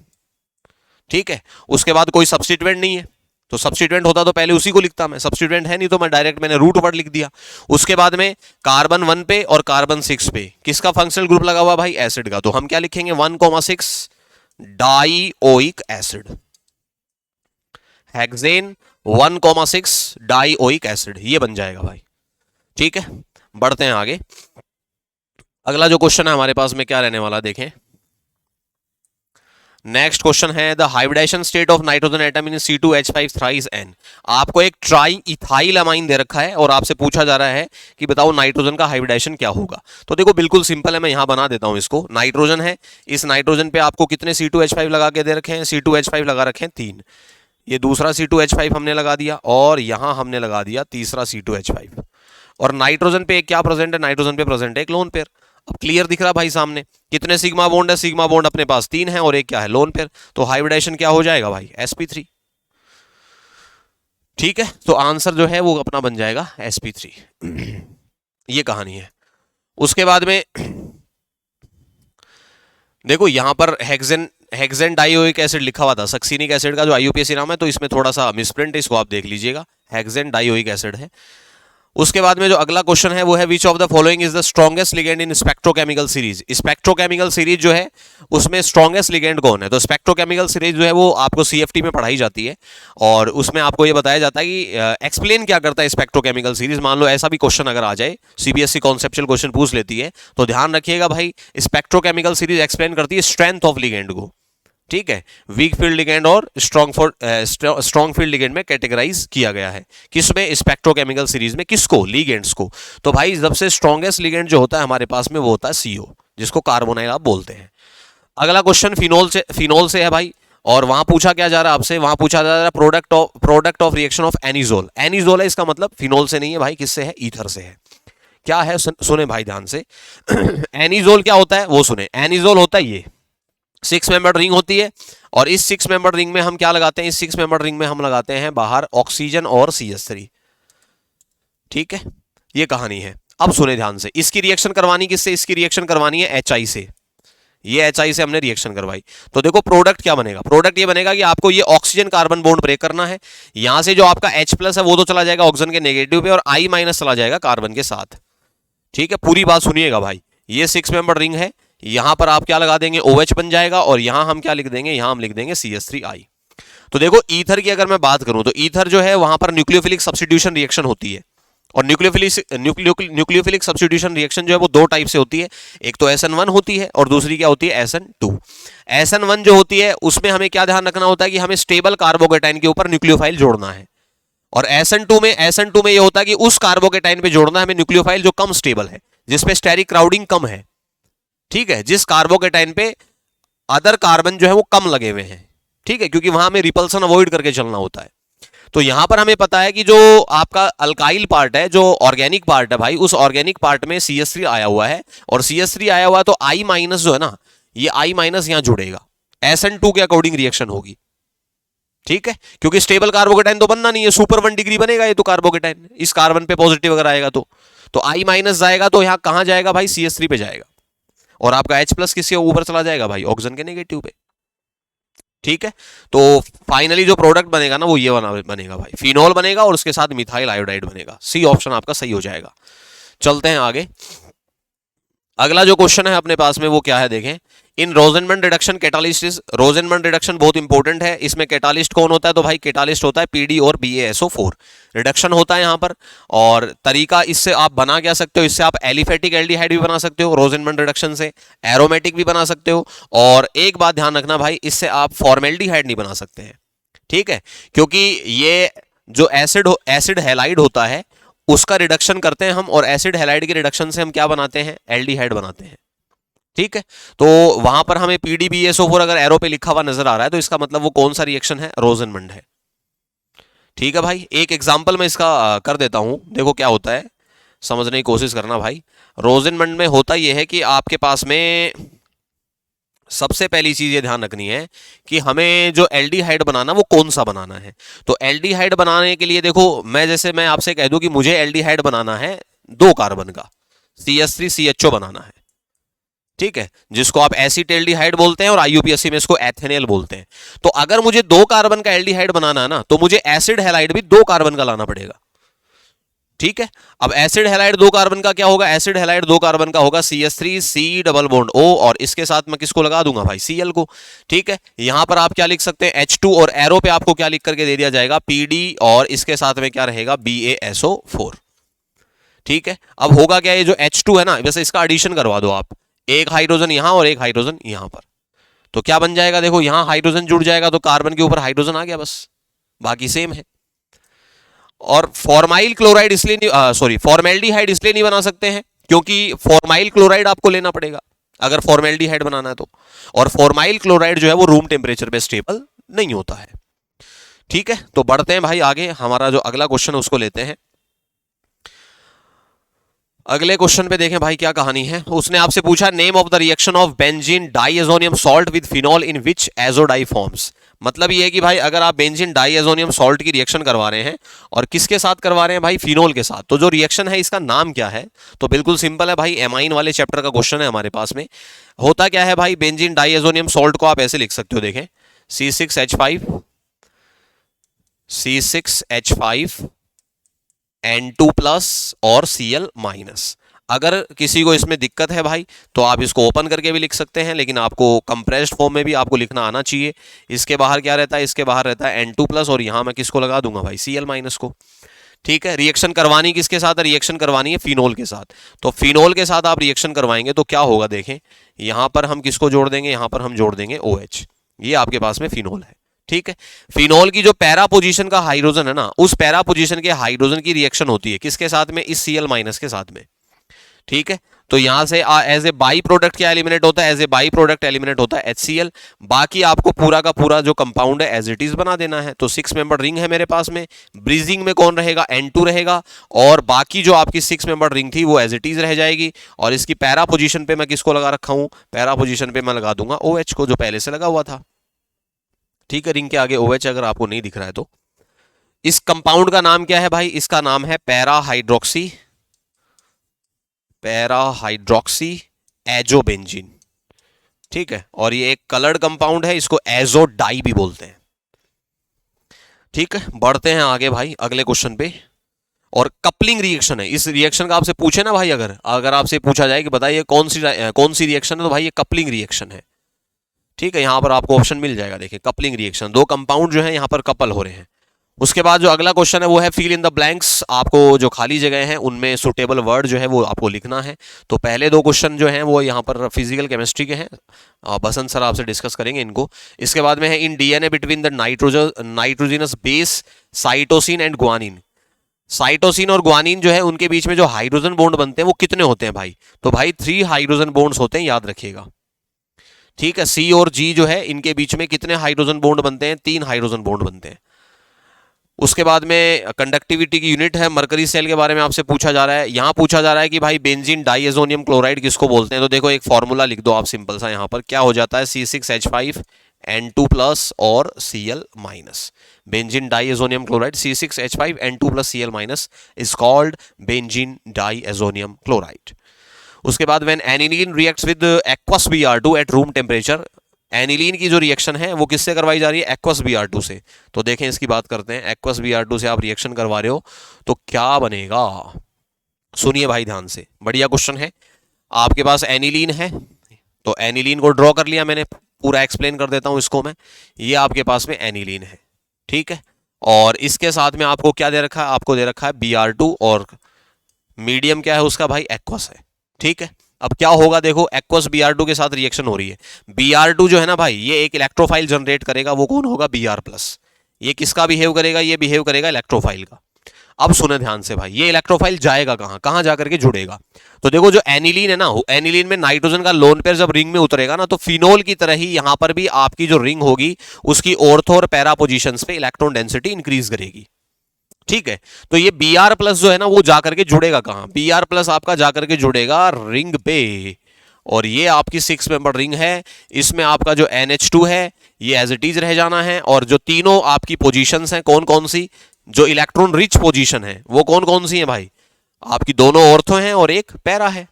ठीक है, उसके बाद कोई सब्स्टिट्यूएंट नहीं है, तो सब्स्टिट्यूएंट होता तो पहले उसी को लिखता मैं, सब्स्टिट्यूएंट है नहीं तो मैं डायरेक्ट मैंने रूट वर्ड लिख दिया। उसके बाद में कार्बन 1 पे और कार्बन 6 पे किसका फंक्शनल ग्रुप लगा हुआ भाई, एसिड का, तो हम क्या लिखेंगे 1,6 dioic acid, hexane 1,6 dioic acid, ये बन जाएगा भाई। ठीक है, बढ़ते हैं आगे। अगला जो क्वेश्चन है हमारे पास में क्या रहने वाला देखें। Next question is the hybridization state of nitrogen atom in C2H5 thrice N। आपको एक ट्राई इथाइल अमाइन दे रखा है और आपसे पूछा जा रहा है कि बताओ नाइट्रोजन का हाइब्रिडाइजेशन क्या होगा। तो देखो बिल्कुल सिंपल है, मैं यहां बना देता हूं इसको। नाइट्रोजन है, इस नाइट्रोजन पे आपको कितने C2H5 लगा के दे रखे हैं, C2H5 लगा रखे हैं 3, ये दूसरा C2H5 हमने लगा दिया और यहां हमने लगा दिया तीसरा C2H5। और नाइट्रोजन पे क्या प्रेजेंट है, नाइट्रोजन पे प्रेजेंट है एक लोन पेयर। अब क्लियर दिख रहा भाई सामने, कितने सिग्मा बॉन्ड है, सिग्मा बॉन्ड अपने पास 3 है और एक क्या है, लोन पेयर। तो हाइब्रिडाइजेशन क्या हो जाएगा भाई, sp3। ठीक है, तो आंसर जो है वो अपना बन जाएगा sp3। ये कहानी है। उसके बाद में देखो यहां पर हेक्सेन डाइओइक एसिड लिखा हुआ था, सक्सीनिक एसिड का जो आईयूपीएसी नाम है, तो इसमें थोड़ा सा मिसप्रिंट है, इसको आप देख लीजिएगा, हेक्सेन डाइओइक एसिड है। उसके बाद में जो अगला क्वेश्चन है वो है which of the following is the strongest ligand in spectrochemical series. Spectrochemical series जो है उसमें स्ट्रॉन्गेस्ट लिगेंड कौन है, तो स्पेक्ट्रोकेमिकल सीरीज जो है वो आपको सीएफटी में पढ़ाई जाती है और उसमें आपको ये बताया जाता है कि एक्सप्लेन क्या करता है स्पेक्ट्रोकेमिकल सीरीज। मान लो ऐसा भी क्वेश्चन अगर आ जाए, सीबीएसई कॉन्सेप्चुअल क्वेश्चन पूछ लेती है, तो ध्यान रखिएगा भाई स्पेक्ट्रोकेमिकल सीरीज एक्सप्लेन करती है स्ट्रेंथ ऑफ लिगेंड को। ठीक है, वीक फील्ड लिगेंड और स्ट्रॉन्ग फील्ड लिगेंड में कैटेगराइज किया गया है, किसमें, स्पेक्ट्रोकेमिकल सीरीज में, किसको, लिगेंड्स को। तो भाई सबसे स्ट्रॉन्गेस्ट लिगेंड जो होता है हमारे पास में वो होता है CO, जिसको कार्बोनाइल आप बोलते हैं। अगला क्वेश्चन फिनोल से है भाई, और वहां पूछा क्या जा रहा है आपसे, वहां पूछा जा रहा है product of reaction of anisole. Anisole है, इसका मतलब फिनोल से नहीं है भाई, किससे है, ईथर से है। क्या है, सुने भाई ध्यान से। एनिजोल क्या होता है वो सुने, एनिजोल होता है ये 6 मेंबर रिंग होती है और इस 6 मेंबर रिंग में हम क्या लगाते हैं, इस 6 मेंबर रिंग में हम लगाते हैं बाहर ऑक्सीजन और CH3। ठीक है, ये कहानी है। अब सुने ध्यान से, इसकी रिएक्शन करवानी किससे, इसकी रिएक्शन करवानी है HI से। ये HI से हमने रिएक्शन करवाई, तो देखो प्रोडक्ट क्या बनेगा, प्रोडक्ट ये बनेगा कि आपको ये ऑक्सीजन कार्बन बॉन्ड ब्रेक करना है। यहां से जो आपका H+ है वो तो चला जाएगा ऑक्सीजन के नेगेटिव पे और I- चला जाएगा कार्बन के साथ। ठीक है, पूरी बात सुनिएगा भाई, ये 6 मेंबर रिंग है, यहां पर आप क्या लगा देंगे, OH बन जाएगा और यहां हम क्या लिख देंगे, यहां हम लिख देंगे CH3I। तो देखो ईथर की अगर मैं बात करूं तो ईथर जो है वहां पर न्यूक्लियोफिलिक सब्स्टिट्यूशन रिएक्शन होती है और न्यूक्लियोफिलिक सब्स्टिट्यूशन रिएक्शन जो है वो दो टाइप से होती है, एक तो SN1 होती है और दूसरी क्या होती है SN2। SN1 जो होती है उसमें हमें क्या ध्यान रखना होता है कि हमें स्टेबल कार्बोकेटाइन के ऊपर न्यूक्लियोफाइल जोड़ना है, और SN2 में ये होता है कि उस कार्बोकेटाइन पे जोड़ना है हमें न्यूक्लियोफाइल जो कम स्टेबल है, जिसपे स्टेरिक क्राउडिंग कम है। ठीक है, जिस कार्बोकेटाइन पे अदर कार्बन जो है वो कम लगे हुए हैं। ठीक है, क्योंकि वहां हमें रिपल्सन अवॉइड करके चलना होता है। तो यहां पर हमें पता है कि जो आपका अल्काइल पार्ट है, जो ऑर्गेनिक पार्ट है भाई, उस ऑर्गेनिक पार्ट में CH3 आया हुआ है, और CH3 आया हुआ है तो I माइनस जो है ना, ये I माइनस यहां जुड़ेगा, SN2 के अकॉर्डिंग रिएक्शन होगी। ठीक है, क्योंकि स्टेबल कार्बोकेटाइन तो बनना नहीं है, सुपर 1 डिग्री बनेगा ये तो कार्बोकेटाइन, इस कार्बन पे पॉजिटिव अगर आएगा तो I माइनस जाएगा तो यहां कहां जाएगा भाई, CH3 पे जाएगा, और आपका H प्लस किसके ऊपर चला जाएगा भाई, ऑक्सीजन के नेगेटिव पे। ठीक है, तो फाइनली जो प्रोडक्ट बनेगा ना वो ये बनेगा भाई, फिनोल बनेगा और उसके साथ मिथाइल आयोडाइड बनेगा। सी ऑप्शन आपका सही हो जाएगा। चलते हैं आगे। अगला जो क्वेश्चन है अपने पास में वो क्या है देखें, इन रोजेनमंड रिडक्शन कैटालिस्ट इज, रोजेनमंड रिडक्शन बहुत इंपॉर्टेंट है, इसमें कैटालिस्ट कौन होता है, तो भाई कैटालिस्ट होता है PD और BaSO4 रिडक्शन होता है यहां पर। और तरीका इससे आप बना क्या सकते हो, इससे आप एलिफेटिक एल्डिहाइड भी बना सकते हो रोजेनमंड रिडक्शन से, एरोमेटिक भी बना सकते हो, और एक बात ध्यान रखना भाई, इससे आप फॉर्मेल्डिहाइड नहीं बना सकते हैं। ठीक है, क्योंकि ये जो एसिड हैलाइड होता है उसका रिडक्शन करते हैं हम, और एसिड हैलाइड के रिडक्शन से हम क्या बनाते हैं, एल्डिहाइड बनाते हैं। ठीक है, तो वहां पर हमें PDBSO4 अगर एरो पे लिखा हुआ नजर आ रहा है तो इसका मतलब वो कौन सा रिएक्शन है, रोजेनमंड है। ठीक है भाई, एक एग्जांपल मैं इसका कर देता हूं, देखो क्या होता है, समझने की कोशिश करना भाई। रोजेनमंड में होता यह है कि आपके पास में सबसे पहली चीज ये ध्यान रखनी है कि हमें जो एल्डिहाइड बनाना वो कौन सा बनाना है। तो एल्डिहाइड बनाने के लिए देखो, मैं आपसे कह दूं कि मुझे एल्डिहाइड बनाना है 2 कार्बन का, CH3CHO बनाना है। ठीक है, जिसको आप एसिटेल्डिहाइड बोलते हैं और IUPAC में इसको एथेनेल बोलते हैं। तो अगर मुझे 2 कार्बन का एल्डिहाइड बनाना है ना, तो मुझे एसिड हैलाइड भी 2 कार्बन का लाना पड़ेगा। ठीक है, अब एसिड हैलाइड 2 कार्बन का क्या होगा, एसिड हैलाइड 2 कार्बन का होगा CH3C डबल बॉन्ड O, और इसके साथ मैं किसको लगा दूंगा भाई, Cl को। ठीक है, यहां पर आप क्या लिख सकते हैं, H2, और एरो पे आपको क्या लिख करके दे दिया जाएगा, PD, और इसके साथ में क्या रहेगा, BaSO4। ठीक है, अब होगा क्या, ये जो H2 है ना, वैसे इसका एडिशन करवा दो आप, एक हाइड्रोजन यहां और एक हाइड्रोजन यहां पर, तो क्या बन जाएगा, देखो यहां हाइड्रोजन जुड़ जाएगा तो कार्बन के ऊपर हाइड्रोजन आ गया, बस बाकी सेम है। और फॉर्माइल क्लोराइड इसलिए नहीं, सॉरी फॉर्मेल्डिहाइड इसलिए नहीं बना सकते हैं क्योंकि फॉर्माइल क्लोराइड आपको लेना पड़ेगा अगर फॉर्मेल्डिहाइड बनाना है तो, और फॉर्माइल क्लोराइड जो है वो रूम टेम्परेचर पे स्टेबल नहीं होता है। ठीक है, तो बढ़ते हैं भाई आगे, हमारा जो अगला क्वेश्चन है उसको लेते हैं। अगले क्वेश्चन पे देखें भाई क्या कहानी है। उसने आपसे पूछा, name of the reaction of benzene diazonium salt with phenol in which azo dye forms. मतलब ये है कि भाई अगर आप बेंजीन डाइएजोनियम सॉल्ट की रिएक्शन करवा रहे हैं और किसके साथ करवा रहे हैं भाई, फिनोल के साथ, तो जो रिएक्शन है इसका नाम क्या है। तो बिल्कुल सिंपल है भाई, एमाइन वाले चैप्टर का क्वेश्चन है हमारे पास में। होता क्या है भाई, बेंजीन डाइएजोनियम सॉल्ट को आप ऐसे लिख सकते हो, देखें C6H5 N2 प्लस और Cl माइनस। अगर किसी को इसमें दिक्कत है भाई तो आप इसको ओपन करके भी लिख सकते हैं, लेकिन आपको कंप्रेस्ड फॉर्म में भी आपको लिखना आना चाहिए। इसके बाहर क्या रहता है, इसके बाहर रहता है N2 प्लस, और यहां मैं किसको लगा दूंगा भाई, Cl माइनस को। ठीक है, रिएक्शन करवानी किसके साथ है, रिएक्शन करवानी है फिनोल के साथ। तो फिनोल के साथ आप रिएक्शन करवाएंगे तो क्या होगा, देखें यहां पर हम किसको जोड़ देंगे, यहां पर हम जोड़ देंगे OH, ये आपके पास में फिनोल है। ठीक है, फिनोल की जो पैरा पोजीशन का हाइड्रोजन है ना, उस पैरा पोजीशन के हाइड्रोजन की रिएक्शन होती है किसके साथ में, इस Cl माइनस के साथ में। ठीक है, तो यहां से एज ए बाई प्रोडक्ट क्या एलिमिनेट होता है, as a by product eliminate होता है HCl। बाकी आपको पूरा का पूरा जो कंपाउंड है एज इट इज बना देना है। तो 6 मेंबर रिंग है मेरे पास में, ब्रीजिंग में कौन रहेगा, N2 रहेगा, और बाकी जो आपकी 6 मेंबर रिंग थी वो एज इट इज रह जाएगी। और इसकी पैरा पोजीशन पे मैं किसको लगा रखा हूं, पैरा पोजीशन पे मैं लगा दूंगा OH को, जो पहले से लगा हुआ था। ठीक है, रिंग के आगे OH अगर आपको नहीं दिख रहा है तो। इस कंपाउंड का नाम क्या है भाई, इसका नाम है पैराहाइड्रोक्सी एजोबेंजीन। ठीक है, और ये एक कलर्ड कंपाउंड है, इसको एजोडाई भी बोलते हैं। ठीक है, बढ़ते हैं आगे भाई अगले क्वेश्चन पे। और कपलिंग रिएक्शन है, इस रिएक्शन का आपसे पूछे ना भाई, अगर आपसे पूछा जाए कि बताइए कौन सी रिएक्शन है, तो भाई ये कपलिंग रिएक्शन है। ठीक है, यहां पर आपको ऑप्शन मिल जाएगा, देखिए कपलिंग रिएक्शन, 2 कंपाउंड जो है यहां पर कपल हो रहे हैं, उसके बाद जो अगला क्वेश्चन है वो है फिल इन द ब्लैंक्स। आपको जो खाली जगह हैं उनमें सुटेबल वर्ड जो है वो आपको लिखना है। तो पहले दो क्वेश्चन जो हैं वो यहाँ पर फिजिकल केमिस्ट्री के हैं, बसंत सर आपसे डिस्कस करेंगे इनको। इसके बाद में है in DNA between the nitrogenous base cytosine and guanine. Cytosine और ग्वानिन जो है उनके बीच में जो हाइड्रोजन बॉन्ड बनते हैं वो कितने होते हैं भाई? तो भाई 3 हाइड्रोजन बॉन्ड्स होते हैं, याद रखिएगा। ठीक है, सी और जी जो है इनके बीच में कितने हाइड्रोजन बॉन्ड बनते हैं? 3 हाइड्रोजन बॉन्ड बनते हैं। उसके बाद में कंडक्टिविटी की यूनिट है, मरकरी सेल के बारे में आपसे पूछा जा रहा है। यहां पूछा जा रहा है कि भाई बेंजीन डाइएजोनियम क्लोराइड किसको बोलते हैं? तो देखो एक फॉर्मूला लिख दो आप सिंपल सा, यहां पर क्या हो जाता है C6H5N2 प्लस और Cl minus. Benzene diazonium chloride C6H5N2 plus Cl minus is called benzene diazonium chloride. उसके बाद when aniline reacts with aqueous Br2 at room temperature, aniline की जो रिएक्शन है वो किससे करवाई जा रही है? एक्वस Br2 से। तो देखें इसकी बात करते हैं, एक्वस Br2 से आप रिएक्शन करवा रहे हो तो क्या बनेगा? सुनिए भाई ध्यान से, बढ़िया क्वेश्चन है। आपके पास एनिलीन है तो एनिलीन को ड्रॉ कर लिया मैंने, पूरा एक्सप्लेन कर देता हूं इसको मैं। ये आपके पास में एनिलीन है, ठीक है, और इसके साथ में आपको क्या दे रखा है? आपको दे रखा है Br2 और मीडियम क्या है उसका भाई? एक्वस है, ठीक है। अब क्या होगा देखो, एक्वस Br2 के साथ रिएक्शन हो रही है। Br2 जो है ना भाई ये एक इलेक्ट्रोफाइल जनरेट करेगा, वो कौन होगा? Br+। ये किसका बिहेव करेगा? ये बिहेव करेगा इलेक्ट्रोफाइल का। अब सुने ध्यान से भाई, ये इलेक्ट्रोफाइल जाएगा कहां? कहां जाकर के जुड़ेगा? तो देखो जो एनिलीन है ना, एनिलीन में नाइट्रोजन का लोन पेयर जब रिंग में उतरेगा ना, तो फिनोल की तरह ही यहां पर भी आपकी जो रिंग होगी उसकी ऑर्थो और पैरा पोजीशंस पे इलेक्ट्रॉन डेंसिटी इंक्रीज करेगी, ठीक है। तो ये Br+ जो है ना वो जाकर के जुड़ेगा कहां? Br+ आपका जाकर के जुड़ेगा रिंग पे, और ये आपकी 6 मेंबर रिंग है। इसमें आपका जो NH2 है ये एज इट इज रह जाना है, और जो तीनों आपकी पोजीशंस हैं कौन कौन सी, जो इलेक्ट्रॉन रिच पोजीशन है वो कौन कौन सी है भाई? आपकी दोनों ऑर्थो हैं और एक पैरा है,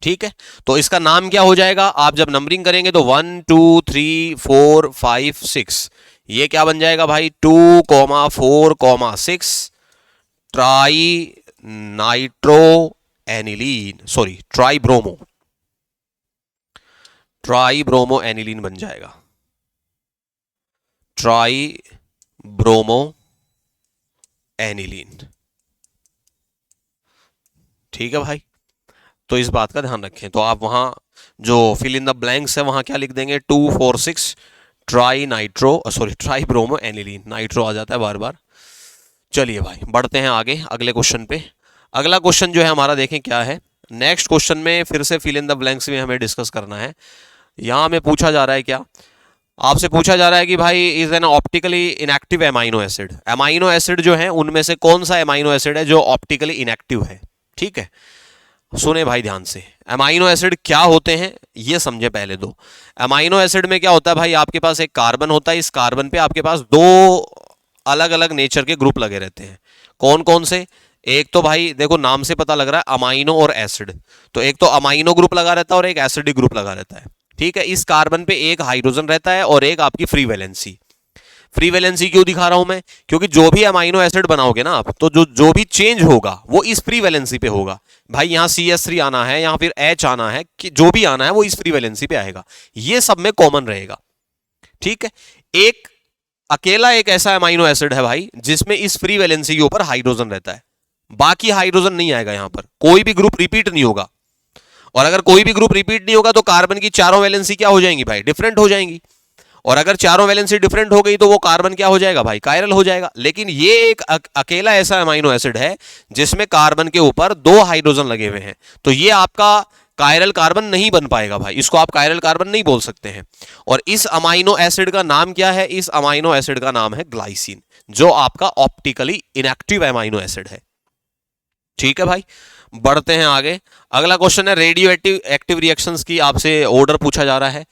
ठीक है। तो इसका नाम क्या हो जाएगा? आप जब नंबरिंग करेंगे तो 1 2 3 4 5 6, ये क्या बन जाएगा भाई? 2, 4, 6 tri nitro aniline, sorry try bromo aniline बन जाएगा, ट्राई ब्रोमो एनिलीन, ठीक है भाई। तो इस बात का ध्यान रखें। तो आप वहां जो फिल इन द ब्लैंक्स है वहां क्या लिख देंगे? 2 4 6 ट्राई ब्रोमो एनिलीन, नाइट्रो आ जाता है बार बार। चलिए भाई बढ़ते हैं आगे अगले क्वेश्चन पे। अगला क्वेश्चन जो है हमारा देखें क्या है। नेक्स्ट क्वेश्चन में फिर से फिल इन द ब्लैंक्स में हमें डिस्कस करना है। यहां हमें पूछा जा रहा है क्या? आपसे पूछा जा रहा है कि भाई is an optically inactive amino acid. Amino acid जो है उनमें से कौन सा एमाइनो एसिड है जो ऑप्टिकली इनएक्टिव है? ठीक है, सुने भाई ध्यान से। एमाइनो एसिड क्या होते हैं ये समझे पहले। दो एमाइनो एसिड में क्या होता है भाई? आपके पास एक कार्बन होता है, इस कार्बन पे आपके पास दो अलग अलग नेचर के ग्रुप लगे रहते हैं। कौन कौन से? एक तो भाई देखो नाम से पता लग रहा है अमाइनो और एसिड, तो एक तो अमाइनो ग्रुप लगा रहता है और एक एसिडिक ग्रुप लगा रहता है, ठीक है। इस कार्बन पे एक हाइड्रोजन रहता है और एक आपकी फ्री वैलेंसी। फ्री वैलेंसी क्यों दिखा रहा हूं मैं? क्योंकि जो भी अमाइनो एसिड बनाओगे ना आप, तो जो भी चेंज होगा वो इस फ्री वैलेंसी पे होगा। भाई यहां CH3 आना है, यहां फिर H आना है, कि जो भी आना है वो इस फ्री वैलेंसी पे आएगा, ये सब में कॉमन रहेगा, ठीक है। एक अकेला एक ऐसा अमाइनो एसिड है भाई जिसमें इस फ्री वैलेंसी के ऊपर हाइड्रोजन रहता है, बाकी हाइड्रोजन नहीं आएगा, यहां पर कोई भी ग्रुप रिपीट नहीं होगा। और अगर कोई भी ग्रुप रिपीट नहीं होगा तो कार्बन की चारों वैलेंसी क्या हो जाएंगी भाई? डिफरेंट हो जाएंगी। और अगर चारों वैलेंसी डिफरेंट हो गई तो वो कार्बन क्या हो जाएगा भाई? कायरल हो जाएगा। लेकिन ये एक अकेला ऐसा अमाइनो एसिड है जिसमें कार्बन के ऊपर दो हाइड्रोजन लगे हुए हैं, तो ये आपका कायरल कार्बन नहीं बन पाएगा भाई, इसको आप कायरल कार्बन नहीं बोल सकते हैं। और इस अमाइनो एसिड का नाम क्या है? इस अमाइनो एसिड का नाम है ग्लाइसिन, जो आपका ऑप्टिकली इनएक्टिव अमाइनो एसिड है, ठीक है भाई। बढ़ते हैं आगे। अगला क्वेश्चन है रेडियो एक्टिव रिएक्शंस की आपसे ऑर्डर पूछा जा रहा है।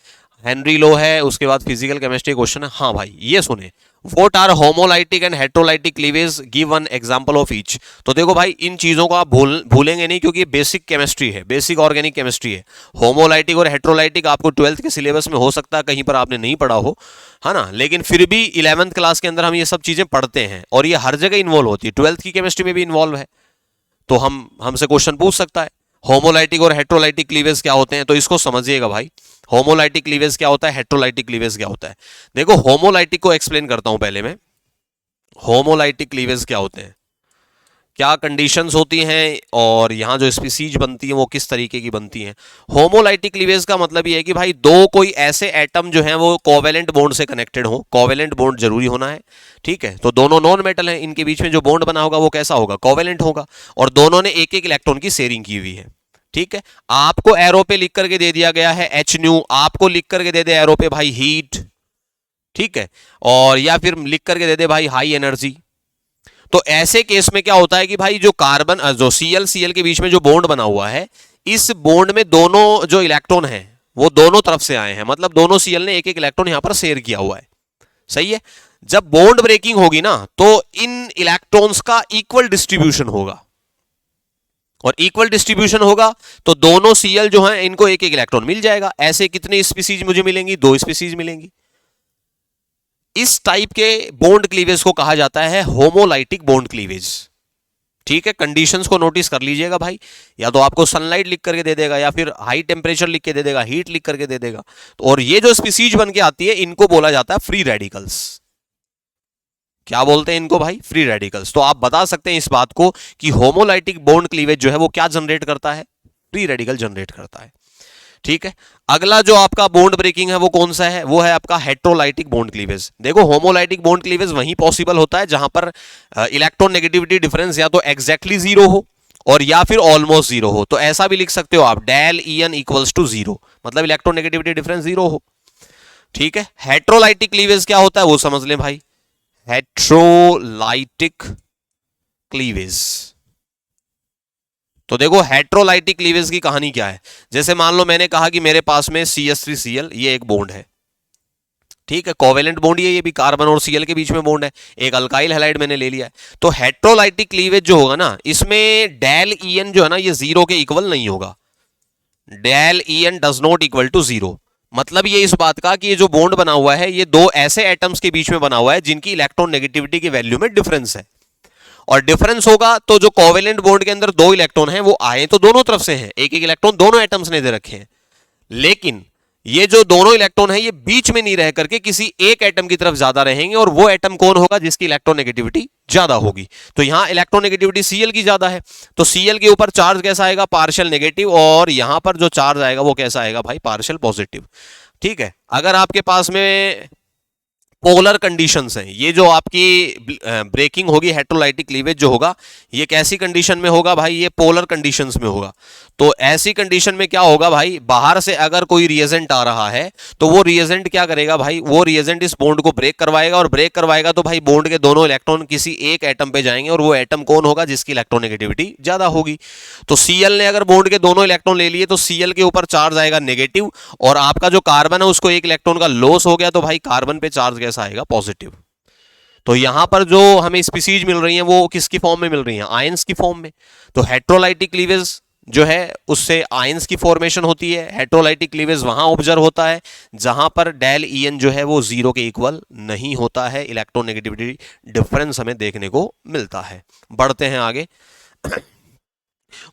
हेनरी लो है, उसके बाद फिजिकल केमिस्ट्री क्वेश्चन है। हाँ भाई ये सुने, what are homolytic and heterolytic cleavage, give one example of each. तो देखो भाई इन चीजों को आप भूलेंगे नहीं, क्योंकि बेसिक केमिस्ट्री है, बेसिक ऑर्गेनिक केमिस्ट्री है। होमोलाइटिक और हेट्रोलाइटिक आपको 12th के सिलेबस में हो सकता है कहीं पर आपने नहीं पढ़ा हो, है ना, लेकिन फिर भी 11th क्लास के अंदर हम ये सब चीजें पढ़ते हैं और ये हर जगह इन्वॉल्व होती है। 12th की केमिस्ट्री में भी इन्वॉल्व है, तो हमसे क्वेश्चन पूछ सकता है होमोलाइटिक और हेट्रोलाइटिक क्लीवेज क्या होते हैं। तो इसको समझिएगा भाई, होमोलाइटिक क्लीवेज क्या होता है, हेट्रोलाइटिक क्लीवेज क्या होता है। देखो होमोलाइटिक को एक्सप्लेन करता हूं पहले मैं। होमोलाइटिक क्लीवेज क्या होते हैं, क्या कंडीशंस होती हैं, और यहाँ जो स्पीसीज बनती है वो किस तरीके की बनती हैं। होमोलाइटिक क्लीवेज का मतलब ये है कि भाई दो कोई ऐसे एटम जो हैं वो कोवेलेंट बॉन्ड से कनेक्टेड हो, कोवेलेंट बॉन्ड जरूरी होना है, ठीक है। तो दोनों नॉन मेटल हैं, इनके बीच में जो बॉन्ड बना होगा वो कैसा होगा, कोवेलेंट होगा, और दोनों ने एक एक इलेक्ट्रॉन की शेयरिंग की हुई है, ठीक है। आपको एरो पे लिख करके दे दिया गया है एच न्यू, आपको लिख करके दे दे एरो पे भाई हीट, ठीक है, और या फिर लिख करके दे दे भाई हाई एनर्जी। तो ऐसे केस में क्या होता है कि भाई जो कार्बन जो सीएल सीएल के बीच में जो बॉन्ड बना हुआ है, इस बॉन्ड में दोनों जो इलेक्ट्रॉन हैं वो दोनों तरफ से आए हैं, मतलब दोनों सीएल ने एक एक इलेक्ट्रॉन यहां पर शेयर किया हुआ है, सही है। जब बॉन्ड ब्रेकिंग होगी ना तो इन इलेक्ट्रॉन्स का इक्वल डिस्ट्रीब्यूशन होगा, और इक्वल डिस्ट्रीब्यूशन होगा तो दोनों सीएल जो हैं इनको एक एक इलेक्ट्रॉन मिल जाएगा। ऐसे कितने स्पीसीज मुझे मिलेंगी, दो स्पीसीज मिलेंगी। इस टाइप के बॉन्ड क्लीवेज को कहा जाता है होमोलाइटिक बॉन्ड क्लीवेज, ठीक है। कंडीशंस को नोटिस कर लीजिएगा भाई, या तो आपको सनलाइट लिख करके दे देगा या फिर हाई टेम्परेचर लिख के दे देगा, हीट लिख करके दे देगा। तो और ये जो स्पीसीज बन के आती है इनको बोला जाता है फ्री रेडिकल्स। क्या बोलते हैं इनको भाई, फ्री रेडिकल्स। तो आप बता सकते हैं इस बात को कि होमोलाइटिक बॉन्ड क्लीवेज जो है वो क्या जनरेट करता है, फ्री रेडिकल जनरेट करता है, ठीक है। अगला जो आपका बॉन्ड ब्रेकिंग है वो कौन सा है, वो है आपका हेट्रोलाइटिक बॉन्ड क्लीवेज। देखो होमोलाइटिक बॉन्ड क्लीवेज वहीं पॉसिबल होता है जहां पर इलेक्ट्रॉन नेगेटिविटी डिफरेंस या तो एग्जैक्टली जीरो हो और या फिर ऑलमोस्ट जीरो हो। तो ऐसा भी लिख सकते हो आप, del E N equals to zero, मतलब इलेक्ट्रॉन नेगेटिविटी डिफरेंस जीरो हो, ठीक है। हेट्रोलाइटिक क्लीवेज क्या होता है वो समझ लें भाई, हेट्रोलाइटिक क्लीवेज। तो देखो हेट्रोलाइटिक क्लीवेज की कहानी क्या है, जैसे मान लो मैंने कहा कि मेरे पास में CH3Cl ये एक बॉन्ड है, ठीक है, कोवेलेंट बॉन्ड ये भी कार्बन और Cl के बीच में बॉन्ड है, एक अल्काइल हैलाइड मैंने ले लिया है। तो हेट्रोलाइटिक क्लीवेज जो होगा ना इसमें डेल En जो है ना ये जीरो के इक्वल नहीं होगा, del En does not equal to zero. मतलब ये इस बात का कि ये जो बॉन्ड बना हुआ है ये दो ऐसे एटम्स के बीच में बना हुआ है जिनकी इलेक्ट्रॉन नेगेटिविटी की वैल्यू में डिफरेंस है, और डिफरेंस होगा तो जो कोवेलेंट बॉन्ड के अंदर दो इलेक्ट्रॉन हैं वो आए तो दोनों तरफ से हैं, एक एक इलेक्ट्रॉन दोनों एटम्स ने दे रखे हैं, लेकिन ये जो दोनों इलेक्ट्रॉन है ये बीच में नहीं रह करके किसी एक एटम की तरफ ज्यादा रहेंगे, और वो एटम कौन होगा जिसकी इलेक्ट्रॉन नेगेटिविटी ज्यादा होगी। तो यहां इलेक्ट्रॉन नेगेटिविटी Cl की ज्यादा है, तो Cl के ऊपर चार्ज कैसा आएगा, पार्शियल नेगेटिव, और यहां पर जो चार्ज आएगा वो कैसा आएगा भाई, पार्शियल पॉजिटिव, ठीक है। अगर आपके पास में पोलर कंडीशंस हैं, ये जो आपकी ब्रेकिंग होगी हेट्रोलाइटिक क्लीवेज जो होगा ये कैसी कंडीशन में होगा भाई, ये पोलर कंडीशंस में होगा। तो ऐसी कंडीशन में क्या होगा भाई, बाहर से अगर कोई रिएजेंट आ रहा है तो वो रिएजेंट क्या करेगा भाई, वो रिएजेंट इस बॉन्ड को ब्रेक करवाएगा, और ब्रेक करवाएगा तो भाई बॉन्ड के दोनों इलेक्ट्रॉन किसी एक एटम पे जाएंगे, और वो एटम कौन होगा जिसकी इलेक्ट्रॉन नेगेटिविटी ज्यादा होगी। तो Cl ने अगर बॉन्ड के दोनों इलेक्ट्रॉन ले लिए तो Cl के ऊपर चार्ज आएगा नेगेटिव, और आपका जो कार्बन है उसको एक इलेक्ट्रॉन का लॉस हो गया तो भाई कार्बन पे चार्ज कैसा आएगा, पॉजिटिव। तो यहां पर जो हमें स्पीसीज मिल रही हैं वो किसकी फॉर्म में मिल रही हैं, आयंस की फॉर्म में। तो हेट्रोलाइटिक क्लीवेज जो है उससे आयंस की फॉर्मेशन होती है। हेट्रोलाइटिक क्लीवेज वहां ऑब्जर्व होता है जहां पर डेल En जो है वो जीरो के इक्वल नहीं होता है, इलेक्ट्रॉन नेगेटिविटी डिफरेंस हमें देखने को मिलता है। बढ़ते हैं आगे।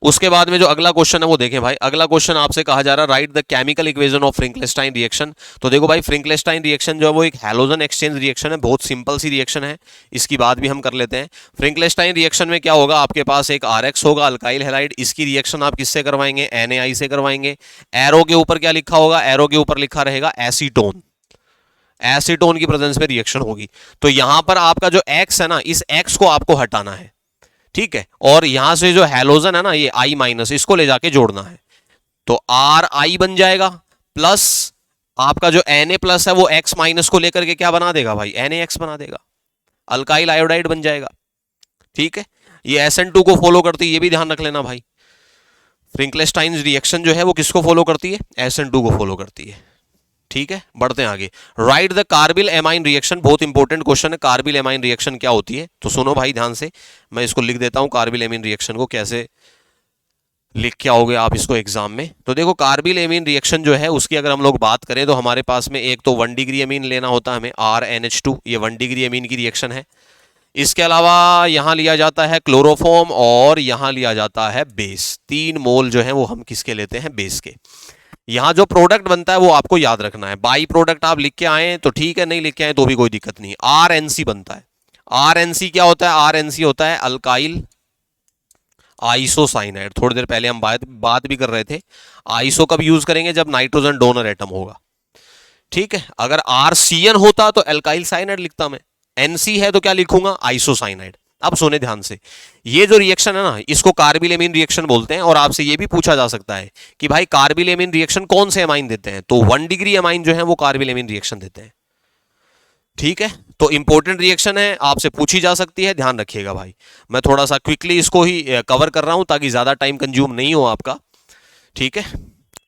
उसके बाद में जो अगला क्वेश्चन है वो देखें भाई, अगला क्वेश्चन आपसे कहा जा रहा है write the chemical equation of Finkelstein reaction. तो देखो भाई फ्रिंकलेस्टाइन रिएक्शन जो है वो एक हैलोजन एक्सचेंज रिएक्शन है, बहुत सिंपल सी रिएक्शन है, इसकी बात भी हम कर लेते हैं। फ्रिंकलेस्टाइन रिएक्शन में क्या होगा, आपके पास एक RX होगा अल्काइल हैलाइड, इसकी रिएक्शन आप किससे करवाएंगे, NaI से करवाएंगे। एरो के ऊपर क्या लिखा होगा, एरो के ऊपर लिखा रहेगा एसीटोन, एसीटोन की प्रेजेंस में रिएक्शन होगी। तो यहां पर आपका जो X है ना, इस X को आपको हटाना है, ठीक है, और यहां से जो हैलोजन है ना ये I माइनस, इसको ले जाके जोड़ना है। तो RI बन जाएगा, प्लस आपका जो Na प्लस है वो X माइनस को लेकर के क्या बना देगा भाई, NaX बना देगा, अल्काइल आयोडाइड बन जाएगा, ठीक है। ये SN2 को फॉलो करती है, ये भी ध्यान रख लेना भाई। फ्रिंकलेस्टाइन रिएक्शन जो है वो किसको फॉलो करती है, SN2 को फॉलो करती है, ठीक है। बढ़ते हैं आगे। Right the carbyl amine reaction, बहुत इंपॉर्टेंट क्वेश्चन है, कार्बिल एमाइन रिएक्शन क्या होती है, तो सुनो भाई ध्यान से, मैं इसको लिख देता हूं, कार्बिल एमीन रिएक्शन को कैसे लिख के आओगे आप इसको एग्जाम में। तो देखो कार्बिल एमीन रिएक्शन जो है उसकी अगर हम लोग बात करें तो हमारे पास में एक तो 1 डिग्री एमीन लेना होता है हमें, RNH2, ये 1 डिग्री एमीन की रिएक्शन है। इसके अलावा यहां लिया जाता है क्लोरोफॉर्म, और यहां लिया जाता है बेस। 3 मोल जो है वो हम किसके लेते हैं, बेस के। यहां जो प्रोडक्ट बनता है वो आपको याद रखना है, बाई प्रोडक्ट आप लिख के आए तो ठीक है, नहीं लिख के आए तो भी कोई दिक्कत नहीं। RNC बनता है, RNC क्या होता है? RNC होता है अल्काइल आइसोसाइनाइड। थोड़ी देर पहले हम बात भी कर रहे थे। आइसो कब यूज करेंगे? जब नाइट्रोजन डोनर एटम होगा। ठीक है, अगर RCN होता तो एल्काइल साइनाइड लिखता मैं, NC है तो क्या लिखूंगा? आइसोसाइनाइड। अब सुने ध्यान से, ये जो रिएक्शन है ना, इसको कार्बिलेमिन रिएक्शन बोलते हैं। और आपसे ये भी पूछा जा सकता है कि भाई कार्बिलेमिन रिएक्शन कौन से अमाइन देते हैं? तो 1 डिग्री अमाइन जो है वो कार्बिलेमिन रिएक्शन देते हैं। ठीक है, तो इंपॉर्टेंट रिएक्शन है, आपसे पूछी जा सकती है, ध्यान रखिएगा भाई। मैं थोड़ा सा क्विकली इसको ही कवर कर रहा हूं ताकि ज्यादा टाइम कंज्यूम नहीं हो आपका। ठीक है,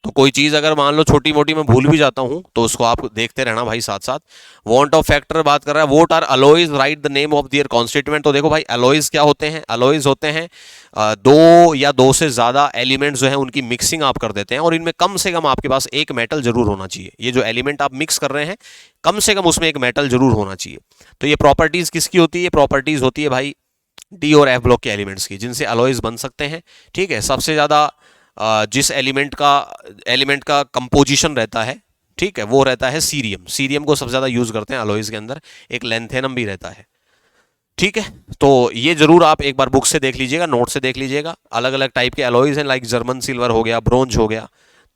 तो कोई चीज अगर मान लो छोटी मोटी मैं भूल भी जाता हूं तो उसको आप देखते रहना भाई साथ साथ। वॉन्ट ऑफ फैक्टर बात कर रहा है, what are alloys, write the name of their constituent. तो देखो भाई अलॉयज क्या होते हैं? अलॉयज होते हैं दो या दो से ज्यादा एलिमेंट्स जो है उनकी मिक्सिंग आप कर देते हैं, और इनमें कम से कम आपके पास एक मेटल जरूर होना चाहिए। ये जो एलिमेंट आप मिक्स कर रहे हैं, कम से कम उसमें एक मेटल जरूर होना चाहिए। तो ये प्रॉपर्टीज किसकी होती है? ये प्रॉपर्टीज होती है भाई D और F ब्लॉक के एलिमेंट्स की, जिनसे अलॉयज बन सकते हैं। ठीक है, सबसे ज्यादा जिस एलिमेंट का कंपोजिशन रहता है, ठीक है, वो रहता है सीरियम। सीरियम को सबसे ज्यादा यूज करते हैं अलॉयज के अंदर। एक लेंथेनम भी रहता है। ठीक है, तो ये जरूर आप एक बार बुक से देख लीजिएगा, नोट से देख लीजिएगा। अलग अलग टाइप के अलॉयज हैं, लाइक जर्मन सिल्वर हो गया, ब्रोंज हो गया,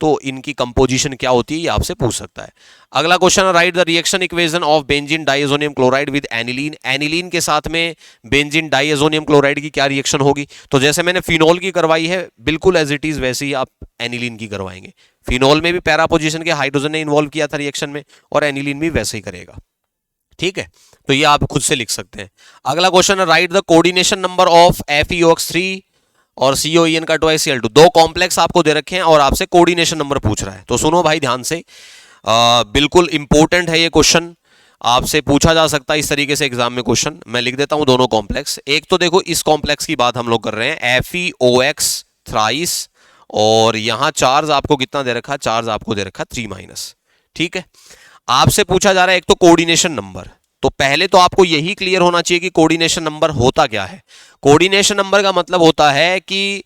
तो इनकी कंपोजिशन क्या होती है ये आपसे पूछ सकता है। अगला question, right the reaction equation of benzene diazonium chloride with aniline. Aniline के साथ में बेंजीन डाइएजोनियम क्लोराइड की क्या रिएक्शन होगी? तो जैसे मैंने फिनोल की करवाई है, बिल्कुल एज इट इज वैसे ही आप एनिलीन की करवाएंगे। फिनोल में भी पैरा पोजीशन के हाइड्रोजन ने इन्वॉल्व किया था रिएक्शन में, और एनिलीन भी वैसे ही करेगा। ठीक है, तो ये आप खुद से लिख सकते हैं। अगला क्वेश्चन है, write the coordination number of FeOX3 और COEN का CL2। दो कॉम्प्लेक्स आपको दे रखे हैं और आपसे कोऑर्डिनेशन नंबर पूछ रहा है। तो सुनो भाई ध्यान से, बिल्कुल इंपॉर्टेंट है ये क्वेश्चन, आपसे पूछा जा सकता है इस तरीके से एग्जाम में क्वेश्चन। मैं लिख देता हूं दोनों कॉम्प्लेक्स। एक तो देखो इस कॉम्प्लेक्स की बात हम लोग कर रहे हैं, FeOX थ्राइस, और यहां चार्ज आपको कितना दे रखा? चार्ज आपको दे रखा 3-। ठीक है, आपसे पूछा जा रहा है एक तो कोऑर्डिनेशन नंबर। तो पहले तो आपको यही क्लियर होना चाहिए कि कोऑर्डिनेशन नंबर होता क्या है। कोऑर्डिनेशन नंबर का मतलब होता है कि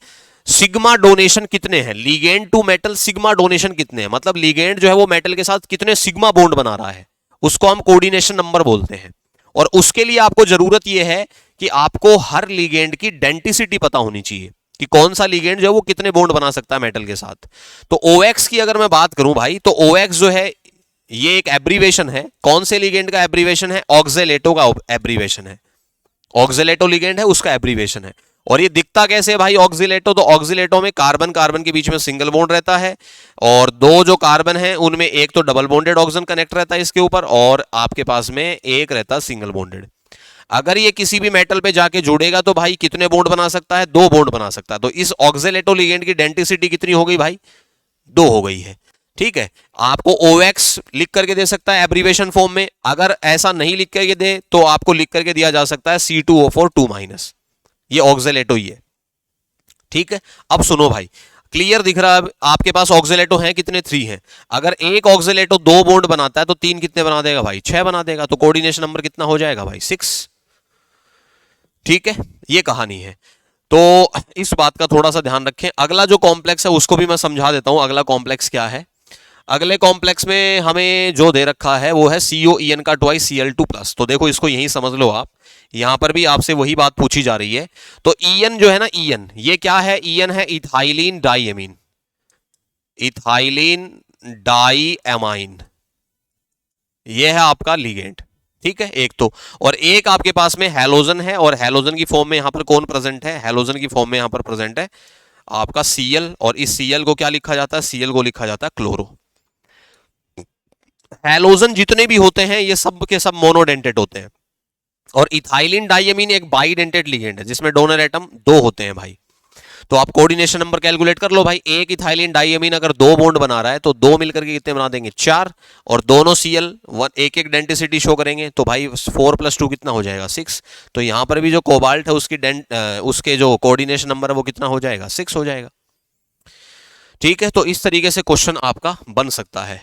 सिग्मा डोनेशन कितने हैं, ligand to metal sigma donation कितने हैं, मतलब लिगेंड जो है वो मेटल के साथ कितने सिग्मा बॉन्ड बना रहा है, उसको हम कोऑर्डिनेशन नंबर बोलते हैं। और उसके लिए आपको जरूरत यह है कि आपको हर लिगेंड की डेंसिटी पता होनी चाहिए कि कौन सा लिगेंड जो है वो कितने बॉन्ड बना सकता है मेटल के साथ। तो OX की अगर मैं बात करूं भाई, तो OX जो है ये एक एब्रीवेशन है। कौन से लिगेंड का एब्रीवेशन है? ऑक्जेलेटो का एब्रीवेशन है। ऑक्जेलेटो लिगेंड है, उसका एब्रीवेशन है। और ये दिखता कैसे है भाई ऑक्जिलेटो? तो ऑक्जिलेटो में कार्बन कार्बन के बीच में सिंगल बॉन्ड रहता है, और दो जो कार्बन है उनमें एक तो डबल बॉन्डेड ऑक्सीजन कनेक्ट रहता है इसके ऊपर, और आपके पास में एक रहता है सिंगल बॉन्डेड। अगर ये किसी भी मेटल पे जाके जुड़ेगा तो भाई कितने बॉन्ड बना सकता है? 2 बॉन्ड बना सकता है। तो इस ऑक्जिलेटो लिगेंड की डेंसिटी कितनी हो गई भाई? 2 हो गई है। ठीक है, आपको OX लिख करके दे सकता है एब्रीवेशन फॉर्म में। अगर ऐसा नहीं लिख करके दे तो आपको लिख करके दिया जा सकता है C2O4 2-। ये ऑक्जेलेटो ही है। ठीक है, अब सुनो भाई, क्लियर दिख रहा है आपके पास ऑक्जेलेटो हैं कितने? 3 हैं। अगर एक ऑक्जेलेटो 2 बॉन्ड बनाता है तो 3 कितने बना देगा भाई? 6 बना देगा। तो कोऑर्डिनेशन नंबर कितना हो जाएगा भाई? 6। ठीक है, ये कहानी है। तो इस बात का थोड़ा सा ध्यान रखें। अगला जो कॉम्प्लेक्स है उसको भी मैं समझा देता हूं, अगला कॉम्प्लेक्स क्या है। अगले कॉम्प्लेक्स में हमें जो दे रखा है वो है COEN का Cl2+। तो देखो इसको यही समझ लो आप, यहां पर भी आपसे वही बात पूछी जा रही है। तो EN जो है ना, EN ये क्या है? EN है इथाइलिन डाइएमीन, इथाइलिन डाइएमाइन, ये है आपका लिगेंड। ठीक है, एक तो, और एक आपके पास में हैलोजन है, और हैलोजन की फॉर्म में यहां पर कौन प्रेजेंट है? हैलोजन की फॉर्म में यहां पर प्रेजेंट है आपका Cl, और इस Cl को क्या लिखा जाता है? Cl को लिखा जाता है क्लोरो। हैलोजन जितने भी होते हैं ये सब के सब मोनोडेंटेड होते हैं, और इथाइलिन डाइएमीन एक बाइडेंटेड लिगेंड है जिसमें डोनर एटम 2 होते हैं भाई। तो आप कोऑर्डिनेशन नंबर कैलकुलेट कर लो भाई। एक इथाइलिन डाइएमीन अगर 2 बॉन्ड बना रहा है तो 2 मिलकर के कितने बना देंगे? 4, और दोनों Cl एक एक डेंसिटी शो करेंगे, तो भाई 4 + 2 कितना हो जाएगा? 6। तो यहां पर भी जो कोबाल्ट है उसके जो कोऑर्डिनेशन नंबर है वो कितना हो जाएगा? 6 हो जाएगा। ठीक है, तो इस तरीके से क्वेश्चन आपका बन सकता है।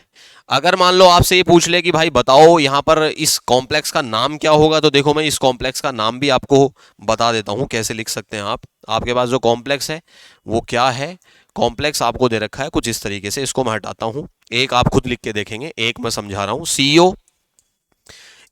अगर मान लो आपसे ये पूछ ले कि भाई बताओ यहां पर इस कॉम्प्लेक्स का नाम क्या होगा, तो देखो मैं इस कॉम्प्लेक्स का नाम भी आपको बता देता हूं कैसे लिख सकते हैं आप। आपके पास जो कॉम्प्लेक्स है वो क्या है? कॉम्प्लेक्स आपको दे रखा है कुछ इस तरीके से, इसको मैं हटाता हूं, एक आप खुद लिख के देखेंगे, एक मैं समझा रहा हूं। CO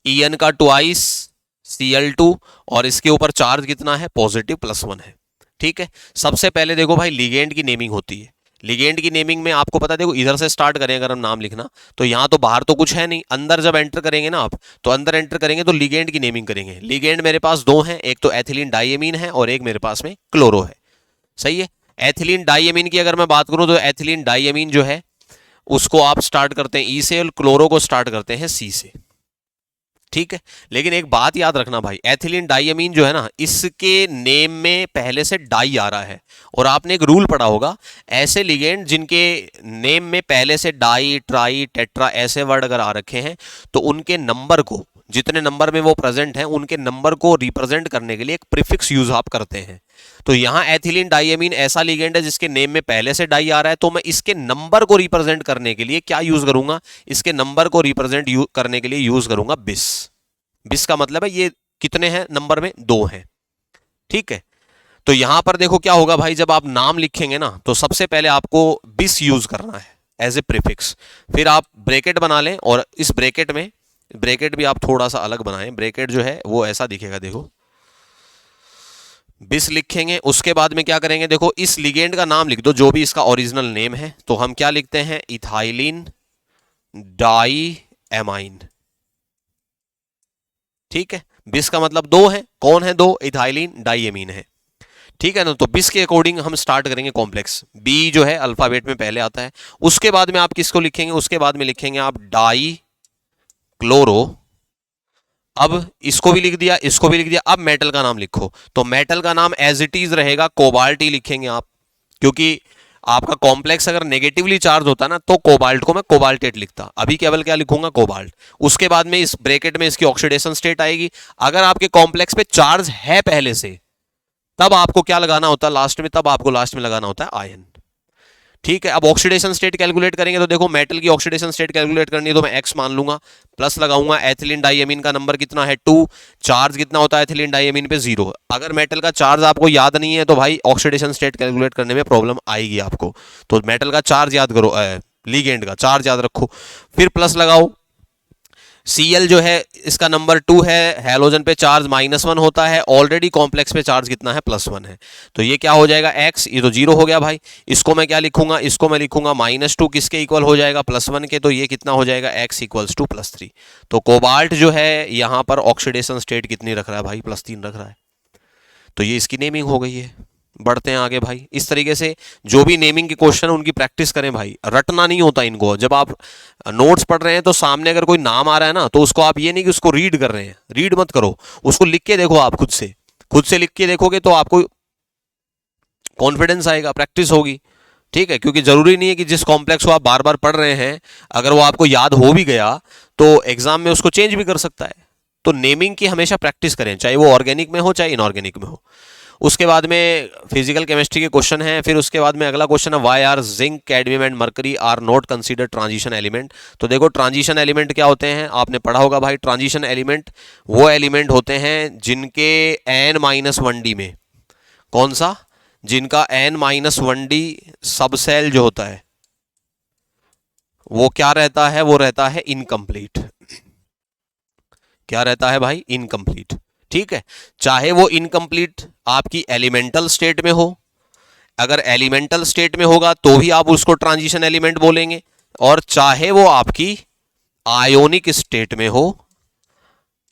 EN का ट्वाइस Cl2 और इसके ऊपर चार्ज कितना है, पॉजिटिव +1 है। ठीक है, सबसे पहले देखो भाई लिगेंड की नेमिंग होती है। लिगेंड की नेमिंग में आपको पता है, देखो इधर से स्टार्ट करें अगर हम नाम लिखना, तो यहाँ तो बाहर तो कुछ है नहीं, अंदर जब एंटर करेंगे ना आप, तो अंदर एंटर करेंगे तो लिगेंड की नेमिंग करेंगे। लिगेंड मेरे पास दो हैं, एक तो एथिलीन डाइएमीन है और एक मेरे पास में क्लोरो है। सही है। एथिलीन डाइएमीन की अगर मैं बात करूं तो एथिलीन डाइएमीन जो है उसको आप स्टार्ट करते हैं ई से और क्लोरो को स्टार्ट करते हैं सी से। ठीक है, लेकिन एक बात याद रखना भाई, एथिलीन डाइएमीन जो है ना, इसके नेम में पहले से डाई आ रहा है। और आपने एक रूल पढ़ा होगा, ऐसे लिगेंड जिनके नेम में पहले से डाई, ट्राई, टेट्रा ऐसे वर्ड अगर आ रखे हैं, तो उनके नंबर को, जितने नंबर में वो प्रेजेंट हैं, उनके नंबर को रिप्रेजेंट करने के लिए एक प्रीफिक्स यूज आप करते हैं। तो यहां एथिलीन डाइएमीन ऐसा लिगेंड है जिसके नेम में पहले से डाई आ रहा है, तो मैं इसके नंबर को रिप्रेजेंट करने के लिए क्या यूज करूंगा, इसके नंबर को रिप्रेजेंट करने के लिए यूज करूंगा बिस। बिस का मतलब है ये कितने हैं नंबर में, 2 हैं। ठीक है, तो यहां पर देखो क्या होगा भाई, जब आप नाम लिखेंगे ना, तो सबसे पहले आपको बिस यूज करना है एज ए प्रीफिक्स। फिर आप ब्रैकेट बना लें, और इस ब्रैकेट में, ब्रैकेट भी आप थोड़ा सा अलग बनाएं। ब्रैकेट जो है वो ऐसा दिखेगा, देखो बिस लिखेंगे, उसके बाद में क्या करेंगे, देखो इस लिगेंड का नाम लिख दो जो भी इसका ओरिजिनल नेम है। तो हम क्या लिखते हैं, इथाइलिन डाई एमाइन। ठीक है, बिस का मतलब 2 है, कौन है 2, इथाइलिन डाइएमीन है। ठीक है ना, तो बिस के अकॉर्डिंग हम स्टार्ट करेंगे कॉम्प्लेक्स। बी जो है अल्फाबेट में पहले आता है, उसके बाद में आप किसको लिखेंगे, उसके बाद में लिखेंगे आप डाई क्लोरो। अब इसको भी लिख दिया, इसको भी लिख दिया, अब मेटल का नाम लिखो। तो मेटल का नाम एज इट इज रहेगा कोबाल्ट ही लिखेंगे आप, क्योंकि आपका कॉम्प्लेक्स अगर नेगेटिवली चार्ज होता ना, तो कोबाल्ट को मैं कोबाल्टेट लिखता। अभी केवल क्या लिखूंगा, कोबाल्ट। उसके बाद में इस ब्रैकेट में इसकी ऑक्सीडेशन स्टेट आएगी। अगर आपके कॉम्प्लेक्स पे चार्ज है पहले से, तब आपको क्या लगाना होता है लास्ट में, तब आपको लास्ट में लगाना होता है आयन। ठीक है, अब ऑक्सीडेशन स्टेट कैलकुलेट करेंगे, तो देखो मेटल की ऑक्सीडेशन स्टेट कैलकुलेट करनी है, तो मैं एक्स मान लूंगा, प्लस लगाऊंगा। एथिलीन डाइएमीन का नंबर कितना है, 2। चार्ज कितना होता है एथिलीन डाइएमीन पे, 0। अगर मेटल का चार्ज आपको याद नहीं है, तो भाई ऑक्सीडेशन स्टेट कैलकुलेट करने में प्रॉब्लम आएगी आपको। तो मेटल का चार्ज याद करो, लिगेंड का चार्ज याद रखो, फिर प्लस लगाओ। Cl जो है इसका नंबर 2 है, हैलोजन पे चार्ज -1 होता है, ऑलरेडी कॉम्प्लेक्स पे चार्ज कितना है, +1 है। तो ये क्या हो जाएगा, x, ये तो 0 हो गया भाई। इसको मैं क्या लिखूंगा, इसको मैं लिखूंगा -2, किसके इक्वल हो जाएगा, +1 के। तो ये कितना हो जाएगा, x = +3। तो कोबाल्ट जो है यहां पर ऑक्सीडेशन स्टेट कितनी रख रहा है भाई, +3 रख रहा है। तो ये इसकी नेमिंग हो गई है। बढ़ते हैं आगे भाई। इस तरीके से जो भी नेमिंग के क्वेश्चन है उनकी प्रैक्टिस करें भाई, रटना नहीं होता इनको। जब आप नोट्स पढ़ रहे हैं तो सामने अगर कोई नाम आ रहा है ना, तो उसको आप ये नहीं कि उसको रीड कर रहे हैं, रीड मत करो, उसको लिख के देखो। आप खुद से लिख के देखोगे तो आपको कॉन्फिडेंस आएगा, प्रैक्टिस होगी। ठीक है, क्योंकि जरूरी नहीं है कि जिस कॉम्प्लेक्स को आप बार बार पढ़ रहे हैं, अगर वो आपको याद हो भी गया तो एग्जाम में उसको चेंज भी कर सकता है। तो नेमिंग की हमेशा प्रैक्टिस करें, चाहे वो ऑर्गेनिक में हो चाहे इनऑर्गेनिक में हो। उसके बाद में फिजिकल केमिस्ट्री के क्वेश्चन हैं। फिर उसके बाद में अगला क्वेश्चन है, why are zinc, cadmium and mercury are not consider transition element. तो देखो ट्रांजिशन एलिमेंट क्या होते हैं, आपने पढ़ा होगा भाई। ट्रांजिशन एलिमेंट वो एलिमेंट होते हैं जिनके n-1d में, कौन सा, जिनका n-1d सबसेल जो होता है वो क्या रहता है, वो रहता है इनकम्प्लीट। क्या रहता है भाई, इनकम्प्लीट। ठीक है, चाहे वो इनकम्प्लीट आपकी एलिमेंटल स्टेट में हो, अगर एलिमेंटल स्टेट में होगा तो भी आप उसको ट्रांजिशन एलिमेंट बोलेंगे, और चाहे वो आपकी आयोनिक स्टेट में हो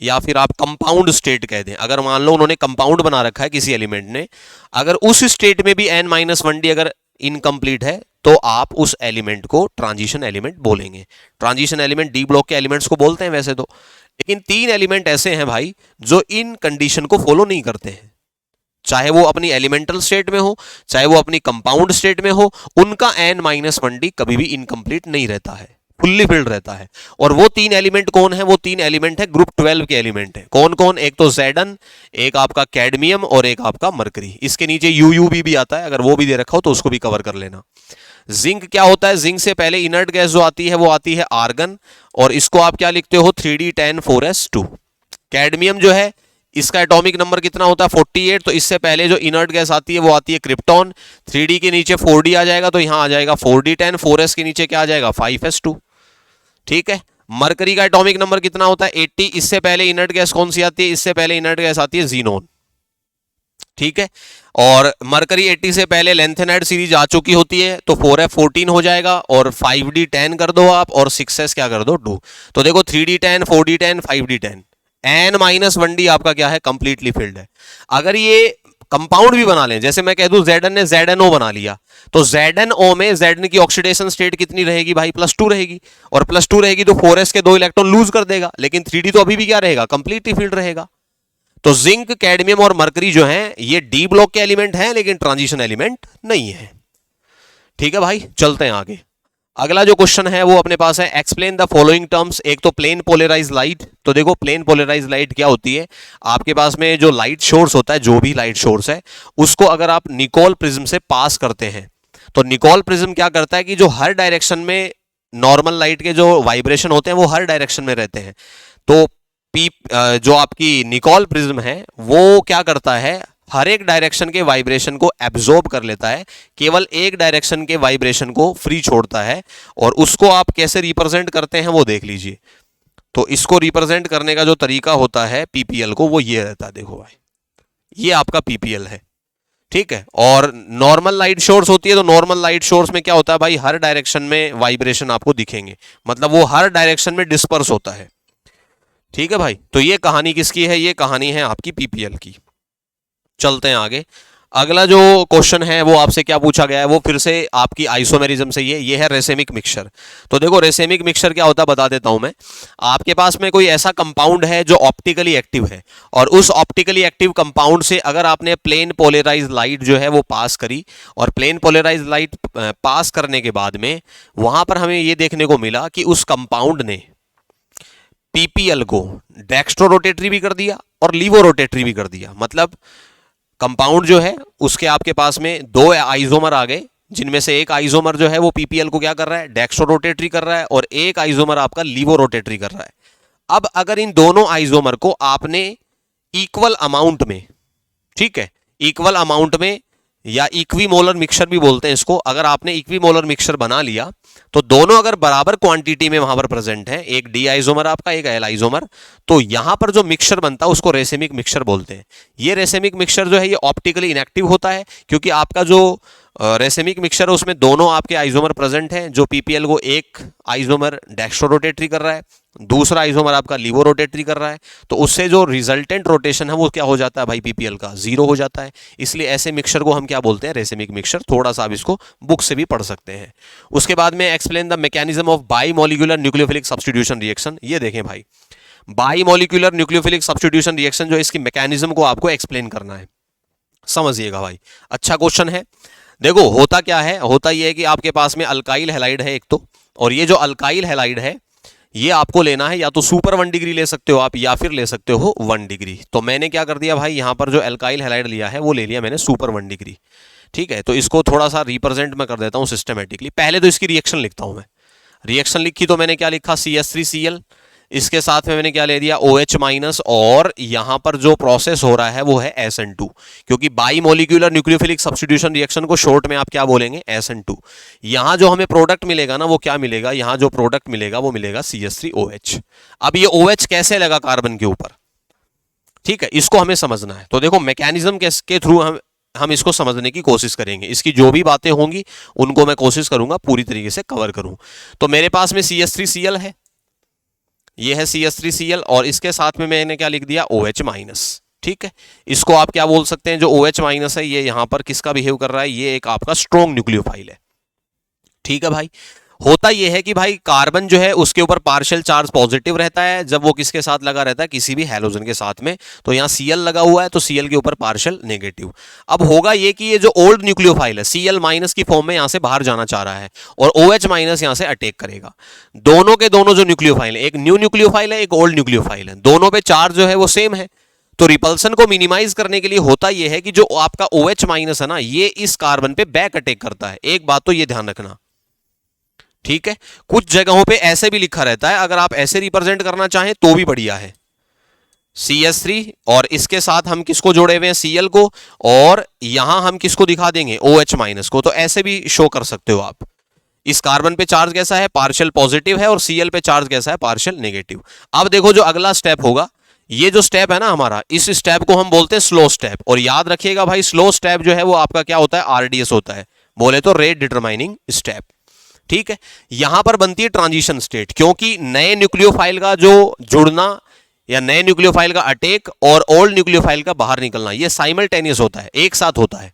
या फिर आप कंपाउंड स्टेट कह दें। अगर मान लो उन्होंने कंपाउंड बना रखा है किसी एलिमेंट ने, अगर उस स्टेट में भी n-1d अगर इनकम्प्लीट है, तो आप उस एलिमेंट को ट्रांजिशन एलिमेंट बोलेंगे। ट्रांजिशन एलिमेंट डी ब्लॉक के एलिमेंट्स को बोलते हैं वैसे तो, लेकिन 3 एलिमेंट ऐसे हैं भाई जो इन कंडीशन को फॉलो नहीं करते हैं। चाहे वो अपनी एलिमेंटल स्टेट में हो, चाहे वो अपनी कंपाउंड स्टेट में हो, उनका n-1d कभी भी इनकम्प्लीट नहीं रहता है, फुल्ली फिल्ड रहता है। और वो 3 एलिमेंट कौन है, वो 3 एलिमेंट है ग्रुप 12 के एलिमेंट है। कौन कौन, एक तो Zn, एक आपका कैडमियम और एक आपका मरकरी। इसके नीचे UUV भी आता है, अगर वो भी दे रखा हो तो उसको भी कवर कर लेना। जिंक क्या होता है, जिंक से पहले इनर्ट गैस जो आती है वो आती है आर्गन, और इसको आप क्या लिखते हो, 3d10-4s2। कैडमियम जो है इसका एटॉमिक नंबर कितना होता है, 48। तो इससे पहले जो इनर्ट गैस आती है वो आती है क्रिप्टॉन। 3d के नीचे 4d आ जाएगा, तो यहां आ जाएगा 4d10, 4s के नीचे क्या आ जाएगा, 5s2। ठीक है, मरकरी का एटॉमिक नंबर कितना होता है 80। इससे पहले इनर्ट गैस कौन सी आती है, इससे पहले इनर्ट गैस आती है जीनोन, ठीक है। और मरकरी 80 से पहले लेंथेनाइड सीरीज आ चुकी होती है, तो 4f14 हो जाएगा और 5d10 कर दो आप और 6s क्या कर दो 2। तो देखो 3d10 4d10 5d10 n-1d आपका क्या है कंप्लीटली फिल्ड है। अगर ये कंपाउंड भी बना लें, जैसे मैं कह दूं Zn ने ZnO बना लिया, तो ZnO में Zn की ऑक्सीडेशन स्टेट कितनी रहेगी भाई +2 रहेगी, और +2 रहेगी तो 4s के 2 इलेक्ट्रॉन लूज कर देगा, लेकिन 3d तो अभी भी क्या रहेगा कंप्लीटली फिल्ड रहेगा। तो जिंक कैडमियम और मरकरी जो है ये डी ब्लॉक के एलिमेंट हैं लेकिन ट्रांजिशन एलिमेंट नहीं है, ठीक है भाई। चलते हैं आगे। अगला जो क्वेश्चन है वो अपने पास है एक्सप्लेन द फॉलोइंग टर्म्स। एक तो प्लेन पोलराइज लाइट, तो देखो प्लेन पोलराइज लाइट क्या होती है, आपके पास में जो लाइट सोर्स होता है, जो भी लाइट सोर्स है, उसको अगर आप निकोल प्रिज्म से पास करते हैं, तो निकोल प्रिज्म क्या करता है कि जो हर डायरेक्शन में नॉर्मल लाइट के जो वाइब्रेशन होते हैं वो हर डायरेक्शन में रहते हैं, तो जो आपकी निकोल प्रिज्म है वो क्या करता है, हर एक डायरेक्शन के वाइब्रेशन को एब्जॉर्ब कर लेता है, केवल एक डायरेक्शन के वाइब्रेशन को फ्री छोड़ता है। और उसको आप कैसे रिप्रेजेंट करते हैं वो देख लीजिए। तो इसको रिप्रेजेंट करने का जो तरीका होता है पीपीएल को, वो ये रहता है, देखो भाई ये आपका पीपीएल है, ठीक है। और नॉर्मल लाइट सोर्स होती है, तो नॉर्मल लाइट सोर्स में क्या होता है भाई, हर डायरेक्शन में वाइब्रेशन आपको दिखेंगे, मतलब वो हर डायरेक्शन में डिस्पर्स होता है, ठीक है भाई। तो ये कहानी किसकी है, ये कहानी है आपकी पीपीएल की। चलते हैं आगे। अगला जो क्वेश्चन है वो आपसे क्या पूछा गया है, वो फिर से आपकी आइसोमेरिज्म से ये है रेसेमिक मिक्सचर। तो देखो रेसेमिक मिक्सचर क्या होता है बता देता हूं मैं। आपके पास में कोई ऐसा कंपाउंड है जो ऑप्टिकली एक्टिव है, और उस ऑप्टिकली एक्टिव कंपाउंड से अगर आपने प्लेन पोलराइज लाइट जो है वो पास करी, और प्लेन पोलराइज लाइट पास करने के बाद में वहां पर हमें ये देखने को मिला कि उस कंपाउंड ने पीपीएल को डेक्स्ट्रो रोटेटरी भी कर दिया और लीवो रोटेटरी भी कर दिया। मतलब कंपाउंड जो है उसके आपके पास में 2 आइसोमर आ गए, जिनमें से एक आइसोमर जो है वो पीपीएल को क्या कर रहा है, डेक्स्ट्रो रोटेटरी कर रहा है, और एक आइसोमर आपका लीवो रोटेटरी कर रहा है। अब अगर इन दोनों आइसोमर को आपने इक्वल अमाउंट में, ठीक है, इक्वल अमाउंट में या इक्विमोलर मिक्सचर भी बोलते हैं इसको, अगर आपने इक्विमोलर मिक्सचर बना लिया, तो दोनों अगर बराबर क्वांटिटी में वहां पर प्रेजेंट है, एक डी आइसोमर आपका एक एल आइसोमर, तो यहां पर जो मिक्सचर बनता है उसको रेसेमिक मिक्सचर बोलते हैं। ये रेसेमिक मिक्सचर जो है ये ऑप्टिकली इनएक्टिव होता है, क्योंकि आपका जो रेसेमिक मिक्सचर है उसमें दोनों आपके आइसोमर प्रेजेंट हैं। जो पीपीएल को एक आइसोमर डेक्स्ट्रो रोटेटरी कर रहा है, दूसरा आइसोमर आपका लीवो रोटेटरी कर रहा है, तो उससे जो रिजल्टेंट रोटेशन है वो क्या हो जाता है भाई, पीपीएल का 0 हो जाता है। इसलिए ऐसे मिक्सचर को हम क्या बोलते हैं, रेसेमिक मिक्सचर। थोड़ा सा आप इसको बुक से भी पढ़ सकते हैं। उसके बाद में explain the mechanism of by molecular nucleophilic substitution reaction. ये देखें भाई, by molecular nucleophilic substitution reaction जो है इसकी मैकेनिज्म को आपको एक्सप्लेन करना है, समझिएगा भाई। अच्छा क्वेश्चन है। देखो होता क्या है, होता यह है कि आपके पास में अल्काइल हैलाइड है एक तो, और ये जो अल्काइल हैलाइड है ये आपको लेना है, या तो सुपर 1 डिग्री ले सकते हो आप, या फिर ले सकते हो 1 डिग्री। तो मैंने क्या कर दिया भाई, यहां पर जो अल्काइल हैलाइड लिया है वो ले लिया मैंने सुपर 1 डिग्री, ठीक है। तो इसको थोड़ा सा रिप्रेजेंट मैं कर देता हूं सिस्टमेटिकली। पहले तो इसकी रिएक्शन लिखता हूं मैं। रिएक्शन लिखी तो मैंने क्या लिखा, CH3Cl, इसके साथ में मैंने क्या ले दिया, OH माइनस, और यहां पर जो प्रोसेस हो रहा है वो है SN2, क्योंकि by molecular nucleophilic substitution reaction को शॉर्ट में आप क्या बोलेंगे, SN2। यहां जो हमें प्रोडक्ट मिलेगा ना वो क्या मिलेगा, यहां जो प्रोडक्ट मिलेगा वो मिलेगा CH3OH। अब ये OH कैसे लगा कार्बन के ऊपर, ठीक है, इसको हमें समझना है। तो देखो मैकेनिज्म के थ्रू हम इसको समझने की कोशिश करेंगे। इसकी जो भी बातें होंगी उनको मैं कोशिश करूंगा पूरी तरीके से कवर करूं। तो मेरे पास में CH3Cl है, ये है CH3Cl, और इसके साथ में मैंने क्या लिख दिया, OH माइनस, ठीक है। इसको आप क्या बोल सकते हैं, जो OH माइनस है ये यहां पर किसका बिहेव कर रहा है, ये एक आपका स्ट्रॉन्ग न्यूक्लियोफाइल है, ठीक है भाई। होता यह है कि भाई कार्बन जो है उसके ऊपर पार्शियल चार्ज पॉजिटिव रहता है जब वो किसके साथ लगा रहता है, किसी भी हैलोजन के साथ में। तो यहाँ Cl लगा हुआ है तो Cl के ऊपर पार्शियल नेगेटिव। अब होगा ये कि ये जो ओल्ड न्यूक्लियोफाइल है Cl माइनस की फॉर्म में यहां से बाहर जाना चाह रहा है, और OH माइनस यहां से अटैक करेगा। दोनों के दोनों जो न्यूक्लियोफाइल है, एक न्यू न्यूक्लियोफाइल है एक ओल्ड न्यूक्लियोफाइल है, दोनों पे चार्ज जो है वो सेम है। तो रिपल्सन को मिनिमाइज करने के लिए होता यह है कि जो आपका OH माइनस है ना, ये इस कार्बन पे बैक अटैक करता है। एक बात तो ये ध्यान रखना, ठीक है। कुछ जगहों पे ऐसे भी लिखा रहता है, अगर आप ऐसे रिप्रेजेंट करना चाहें तो भी बढ़िया है, CH3 और इसके साथ हम किसको जोड़े हुए हैं, Cl को, और यहां हम किसको दिखा देंगे, OH माइनस को। तो ऐसे भी शो कर सकते हो आप। इस कार्बन पे चार्ज कैसा है, पार्शियल पॉजिटिव है, और Cl पे चार्ज कैसा है, पार्शियल नेगेटिव। अब देखो जो अगला स्टेप होगा, ये जो स्टेप है ना हमारा, इस स्टेप को हम बोलते हैं स्लो स्टेप। और याद रखिएगा भाई, स्लो स्टेप जो है वो आपका क्या होता है, आरडीएस होता है, बोले तो रेट डिटरमाइनिंग स्टेप। ठीक है, यहां पर बनती है ट्रांजिशन स्टेट, क्योंकि नए न्यूक्लियोफाइल का जो जुड़ना या नए न्यूक्लियोफाइल का अटैक और ओल्ड न्यूक्लियोफाइल का बाहर निकलना, ये साइमल्टेनियस होता है, एक साथ होता है।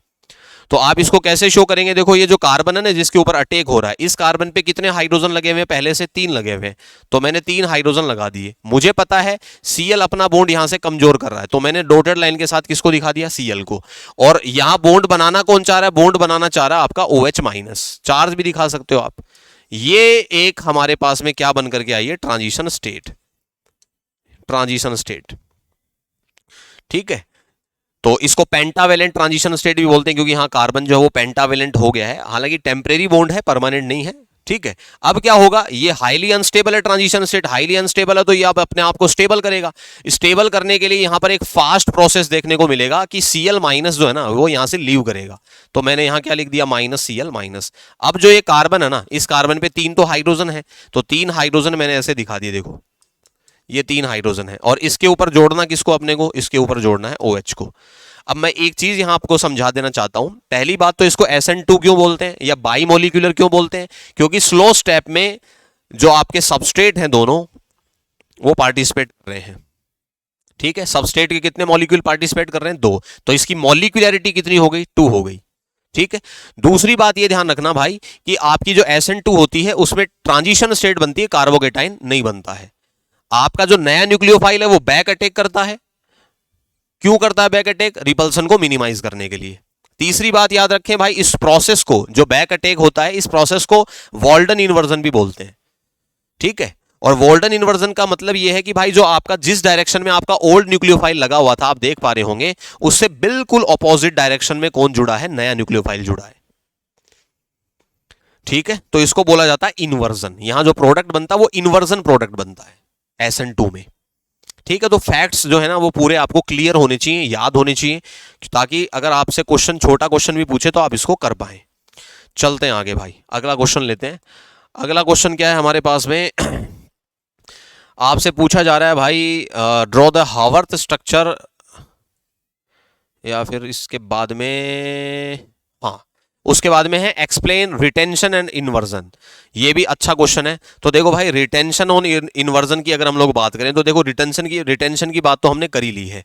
तो आप इसको कैसे शो करेंगे, देखो ये जो कार्बन है ना जिसके ऊपर अटैक हो रहा है, इस कार्बन पे कितने हाइड्रोजन लगे हुए हैं, पहले से 3 लगे हुए हैं, तो मैंने 3 हाइड्रोजन लगा दिए। मुझे पता है Cl अपना बॉन्ड यहां से कमजोर कर रहा है, तो मैंने डॉटेड लाइन के साथ किसको दिखा दिया, Cl को। और यहां बॉन्ड बनाना कौन चाह रहा है, बॉन्ड बनाना चाह रहा है आपका OH माइनस, चार्ज भी दिखा सकते हो आप। ये एक हमारे पास में क्या बन करके आई है, ट्रांजिशन स्टेट, ट्रांजिशन स्टेट। ठीक है, तो इसको पेंटावेलेंट ट्रांजिशन स्टेट भी बोलते हैं, क्योंकि यहां कार्बन जो है वो पेंटावेलेंट हो गया है, हालांकि टेम्परेरी बॉन्ड है, परमानेंट नहीं है। ठीक है, अब क्या होगा, ये हाईली अनस्टेबल है, ट्रांजिशन स्टेट हाईली अनस्टेबल है, तो ये आप अपने आप को स्टेबल करेगा। स्टेबल करने के लिए यहां पर एक फास्ट प्रोसेस देखने को मिलेगा कि Cl माइनस जो है ना वो यहां से लीव करेगा, तो मैंने यहां क्या लिख दिया, माइनस Cl माइनस। अब जो ये कार्बन है ना, इस कार्बन पे 3 तो हाइड्रोजन है, तो 3 हाइड्रोजन मैंने ऐसे दिखा दिए, देखो ये 3 हाइड्रोजन है, और इसके ऊपर जोड़ना किसको, अपने को इसके ऊपर जोड़ना है OH को। अब मैं एक चीज यहां आपको समझा देना चाहता हूं, पहली बात तो इसको SN2 क्यों बोलते हैं या बाई मोलिकुलर क्यों बोलते हैं, क्योंकि स्लो स्टेप में जो आपके सबस्ट्रेट हैं दोनों वो पार्टिसिपेट कर रहे हैं। ठीक है, सबस्ट्रेट के कितने मॉलिक्यूल पार्टिसिपेट कर रहे हैं, 2, तो इसकी मॉलिक्यूलरिटी कितनी हो गई, 2 हो गई। ठीक है, दूसरी बात ये ध्यान रखना भाई कि आपकी जो SN2 होती है उसमें ट्रांजिशन स्टेट बनती है, कार्बोकेटाइन नहीं बनता है। आपका जो नया न्यूक्लियोफाइल है वो बैक अटैक करता है, क्यों करता है बैक अटैक, रिपल्सन को मिनिमाइज करने के लिए। तीसरी बात याद रखें भाई, इस प्रोसेस को जो बैक अटैक होता है, इस प्रोसेस को वॉल्डन इन्वर्जन भी बोलते हैं। ठीक है, और वॉल्डन इन्वर्जन का मतलब यह है कि भाई जो आपका जिस डायरेक्शन में आपका ओल्ड न्यूक्लियोफाइल लगा हुआ था, आप देख पा रहे होंगे, उससे बिल्कुल ऑपोजिट डायरेक्शन में कौन जुड़ा है, नया न्यूक्लियोफाइल जुड़ा है। ठीक है, तो इसको बोला जाता है इन्वर्जन। यहां जो प्रोडक्ट बनता है वो इन्वर्जन प्रोडक्ट बनता है SN2 में। ठीक है, तो फैक्ट्स जो है ना वो पूरे आपको क्लियर होने चाहिए, याद होने चाहिए, ताकि अगर आपसे क्वेश्चन, छोटा क्वेश्चन भी पूछे तो आप इसको कर पाए। चलते हैं आगे भाई, अगला क्वेश्चन लेते हैं। अगला क्वेश्चन क्या है हमारे पास में, आपसे पूछा जा रहा है भाई, ड्रॉ द हावर्थ स्ट्रक्चर, या फिर इसके बाद में, हाँ उसके बाद में है एक्सप्लेन रिटेंशन एंड इन्वर्जन। ये भी अच्छा क्वेश्चन है। तो देखो भाई, रिटेंशन और इन्वर्जन की अगर हम लोग बात करें तो देखो रिटेंशन की बात तो हमने कर ही ली है।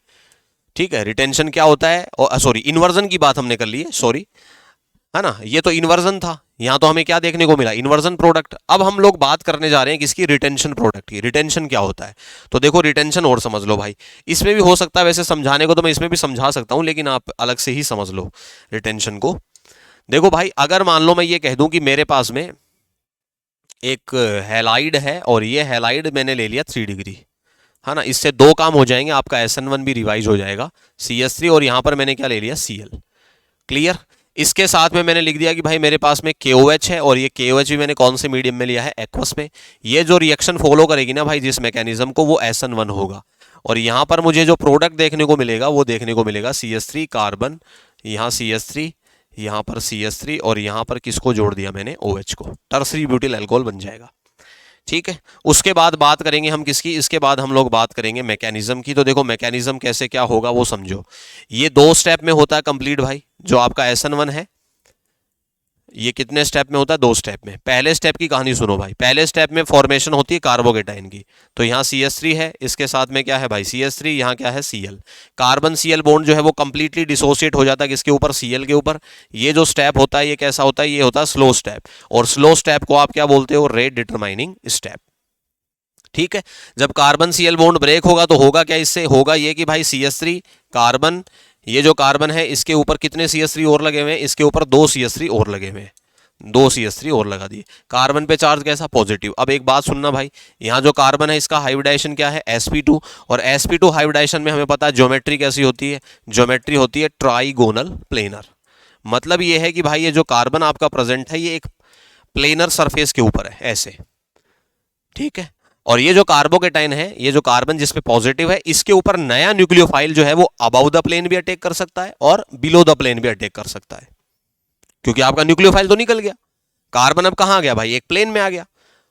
ठीक है, रिटेंशन क्या होता है, और सॉरी इन्वर्जन की बात हमने कर ली है, सॉरी, है ना, ये तो इन्वर्जन था। यहां तो हमें क्या देखने को मिला, इन्वर्जन प्रोडक्ट। अब हम लोग बात करने जा रहे हैं किसकी, रिटेंशन प्रोडक्ट की। रिटेंशन क्या होता है, तो देखो रिटेंशन और समझ लो भाई, इसमें भी हो सकता है वैसे समझाने को तो मैं इसमें भी समझा सकता हूं, लेकिन आप अलग से ही समझ लो रिटेंशन को। देखो भाई, अगर मान लो मैं ये कह दूं कि मेरे पास में एक हैलाइड है और ये हैलाइड मैंने ले लिया 3 डिग्री, है ना, इससे 2 काम हो जाएंगे, आपका SN1 भी रिवाइज हो जाएगा, CH3, और यहां पर मैंने क्या ले लिया, Cl। क्लियर। इसके साथ में मैंने लिख दिया कि भाई मेरे पास में KOH है, और ये KOH भी मैंने कौन से मीडियम में लिया है, एक्वस में। ये जो रिएक्शन फॉलो करेगी ना भाई जिस मैकेनिज्म को, वो SN1 होगा। और यहां पर मुझे जो प्रोडक्ट देखने को मिलेगा वो देखने को मिलेगा CH3 कार्बन, यहाँ CH3, यहां पर CH3, और यहां पर किसको जोड़ दिया मैंने, OH को, टर्सरी ब्यूटिल अल्कोहल बन जाएगा। ठीक है, उसके बाद बात करेंगे हम किसकी, इसके बाद हम लोग बात करेंगे मैकेनिज्म की। तो देखो मैकेनिज्म कैसे क्या होगा वो समझो। ये 2 स्टेप में होता है कंप्लीट भाई, जो आपका SN1 है, ये कितने स्टेप में होता है, 2 स्टेप में। पहले स्टेप की कहानी सुनो भाई, पहले स्टेप में फॉर्मेशन होती है कार्बोकेटाइन की, तो यहाँ CH3 है, इसके साथ में क्या है भाई, CH3, यहाँ क्या है, Cl। कार्बन Cl बॉन्ड जो है वो कंप्लीटली डिसोसिएट हो जाता है किसके ऊपर, Cl के ऊपर। ये जो स्टेप होता है ये कैसा होता है, ये होता है स्लो स्टेप, और स्लो स्टेप को आप क्या बोलते हो, रेट डिटरमाइनिंग स्टेप। ठीक है, जब कार्बन Cl बॉन्ड ब्रेक होगा तो होगा क्या, इससे होगा ये कि भाई CH3 कार्बन, ये जो कार्बन है इसके ऊपर कितने CH3 और लगे हुए हैं, इसके ऊपर 2 CH3 और लगे हुए हैं, 2 CH3 और लगा दिए। कार्बन पे चार्ज कैसा, पॉजिटिव। अब एक बात सुनना भाई, यहाँ जो कार्बन है इसका हाइब्रिडाइजेशन क्या है, sp2, और sp2 हाइब्रिडाइजेशन में हमें पता है ज्योमेट्री कैसी होती है, ज्योमेट्री होती है ट्राइगोनल प्लेनर। मतलब ये है कि भाई ये जो कार्बन आपका प्रेजेंट है ये एक प्लेनर सरफेस के ऊपर है ऐसे। ठीक है, और ये जो कार्बोकेटाइन है, ये जो कार्बन जिसपे पॉजिटिव है, इसके ऊपर नया न्यूक्लियोफाइल जो है वो अबव द प्लेन भी अटैक कर सकता है और बिलो द प्लेन भी अटैक कर सकता है, क्योंकि आपका न्यूक्लियोफाइल तो निकल गया। कार्बन अब कहाँ गया भाई, एक प्लेन में आ गया,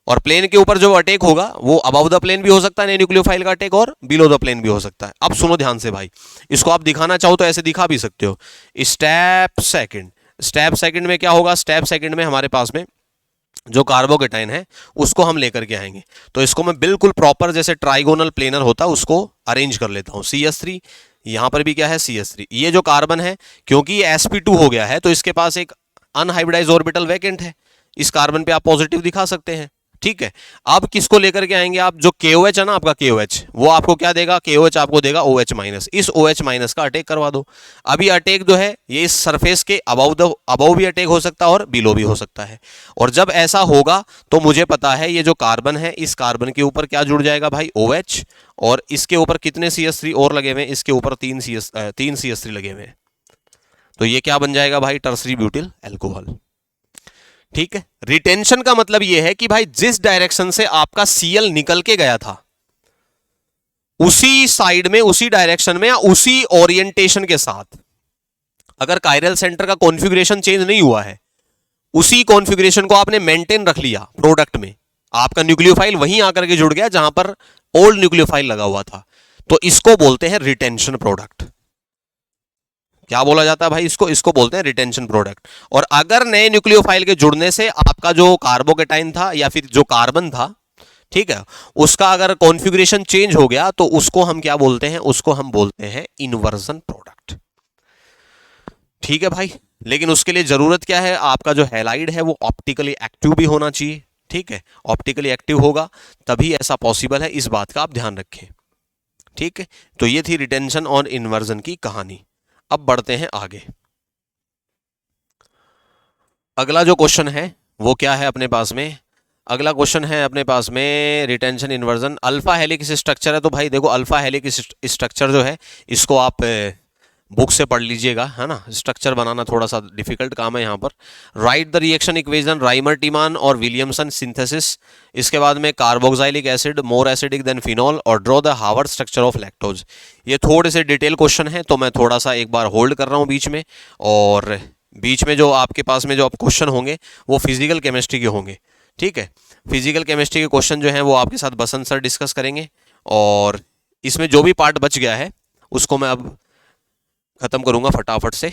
और प्लेन के ऊपर जो अटैक होगा वो अबव द प्लेन भी हो सकता है नए न्यूक्लियोफाइल का अटैक, और बिलो द प्लेन भी हो सकता है। अब सुनो ध्यान से भाई, इसको आप दिखाना चाहो तो ऐसे दिखा भी सकते हो। स्टेप सेकंड, स्टेप सेकंड में क्या होगा, स्टेप सेकंड में हमारे पास में जो कार्बोकेटाइन है उसको हम लेकर के आएंगे। तो इसको मैं बिल्कुल प्रॉपर जैसे ट्राइगोनल प्लेनर होता है उसको अरेंज कर लेता हूं। CH3, यहां पर भी क्या है CH3, ये जो कार्बन है क्योंकि ये sp2 हो गया है तो इसके पास एक अनहाइब्रिडाइज ऑर्बिटल वैकेंट है, इस कार्बन पे आप पॉजिटिव दिखा सकते हैं। ठीक है, अब किसको लेकर के आएंगे आप, जो KOH है ना आपका KOH, वो आपको क्या देगा, KOH आपको देगा OH माइनस, इस OH माइनस का अटैक करवा दो। अभी अटैक जो है ये इस सरफेस के अबव भी अटैक हो सकता है और बिलो भी हो सकता है, और जब ऐसा होगा तो मुझे पता है ये जो कार्बन है इस कार्बन के ऊपर क्या जुड़ जाएगा भाई, OH, और इसके ऊपर कितने CH3 और लगे हुए हैं, इसके ऊपर 3 CH3 लगे हुए हैं, तो ये क्या बन जाएगा भाई, टर्सरी ब्यूटिल अल्कोहल। ठीक है, रिटेंशन का मतलब यह है कि भाई जिस डायरेक्शन से आपका Cl निकल के गया था उसी साइड में, उसी डायरेक्शन में या उसी ओरिएंटेशन के साथ, अगर कायरल सेंटर का कॉन्फ़िगरेशन चेंज नहीं हुआ है, उसी कॉन्फ़िगरेशन को आपने मेंटेन रख लिया प्रोडक्ट में, आपका न्यूक्लियोफाइल वहीं आकर के जुड़ गया जहां पर ओल्ड न्यूक्लियोफाइल लगा हुआ था, तो इसको बोलते हैं रिटेंशन प्रोडक्ट। क्या बोला जाता है भाई, इसको बोलते हैं रिटेंशन प्रोडक्ट। और अगर नए न्यूक्लियोफाइल के जुड़ने से आपका जो कार्बोकेटाइन था या फिर जो कार्बन था, ठीक है, उसका अगर कॉन्फ़िगरेशन चेंज हो गया तो उसको हम क्या बोलते हैं, उसको हम बोलते हैं इन्वर्जन प्रोडक्ट। ठीक है भाई, लेकिन उसके लिए जरूरत क्या है, आपका जो हैलाइड है वो ऑप्टिकली एक्टिव भी होना चाहिए। ठीक है, ऑप्टिकली एक्टिव होगा तभी ऐसा पॉसिबल है, इस बात का आप ध्यान रखें। ठीक है, तो ये थी रिटेंशन और इन्वर्जन की कहानी। अब बढ़ते हैं आगे। अगला जो क्वेश्चन है वो क्या है अपने पास में, अगला क्वेश्चन है अपने पास में retention inversion, alpha helix structure है। तो भाई देखो, अल्फा हेलिक्स स्ट्रक्चर जो है इसको आप बुक से पढ़ लीजिएगा, है ना, स्ट्रक्चर बनाना थोड़ा सा डिफिकल्ट काम है यहाँ पर। Write the reaction equation, Reimer Tiemann और विलियमसन सिंथेसिस, इसके बाद में carboxylic acid more acidic than phenol, और draw the Haworth structure of lactose. ये थोड़े से डिटेल क्वेश्चन है तो मैं थोड़ा सा एक बार होल्ड कर रहा हूँ बीच में, और बीच में जो आपके पास में जो आप क्वेश्चन होंगे वो फिजिकल केमिस्ट्री के होंगे। ठीक है, फिजिकल केमिस्ट्री के क्वेश्चन जो हैं वो आपके साथ बसंत सर डिस्कस करेंगे, और इसमें जो भी पार्ट बच गया है उसको मैं अब खत्म करूंगा फटाफट से।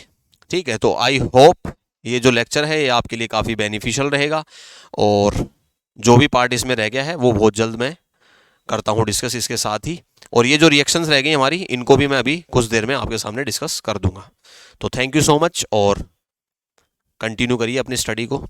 ठीक है, तो आई होप ये जो लेक्चर है ये आपके लिए काफ़ी बेनिफिशियल रहेगा, और जो भी पार्ट इसमें रह गया है वो बहुत जल्द मैं करता हूँ डिस्कस इसके साथ ही, और ये जो रिएक्शंस रह गई हमारी इनको भी मैं अभी कुछ देर में आपके सामने डिस्कस कर दूंगा। तो थैंक यू सो मच, और कंटिन्यू करिए अपनी स्टडी को।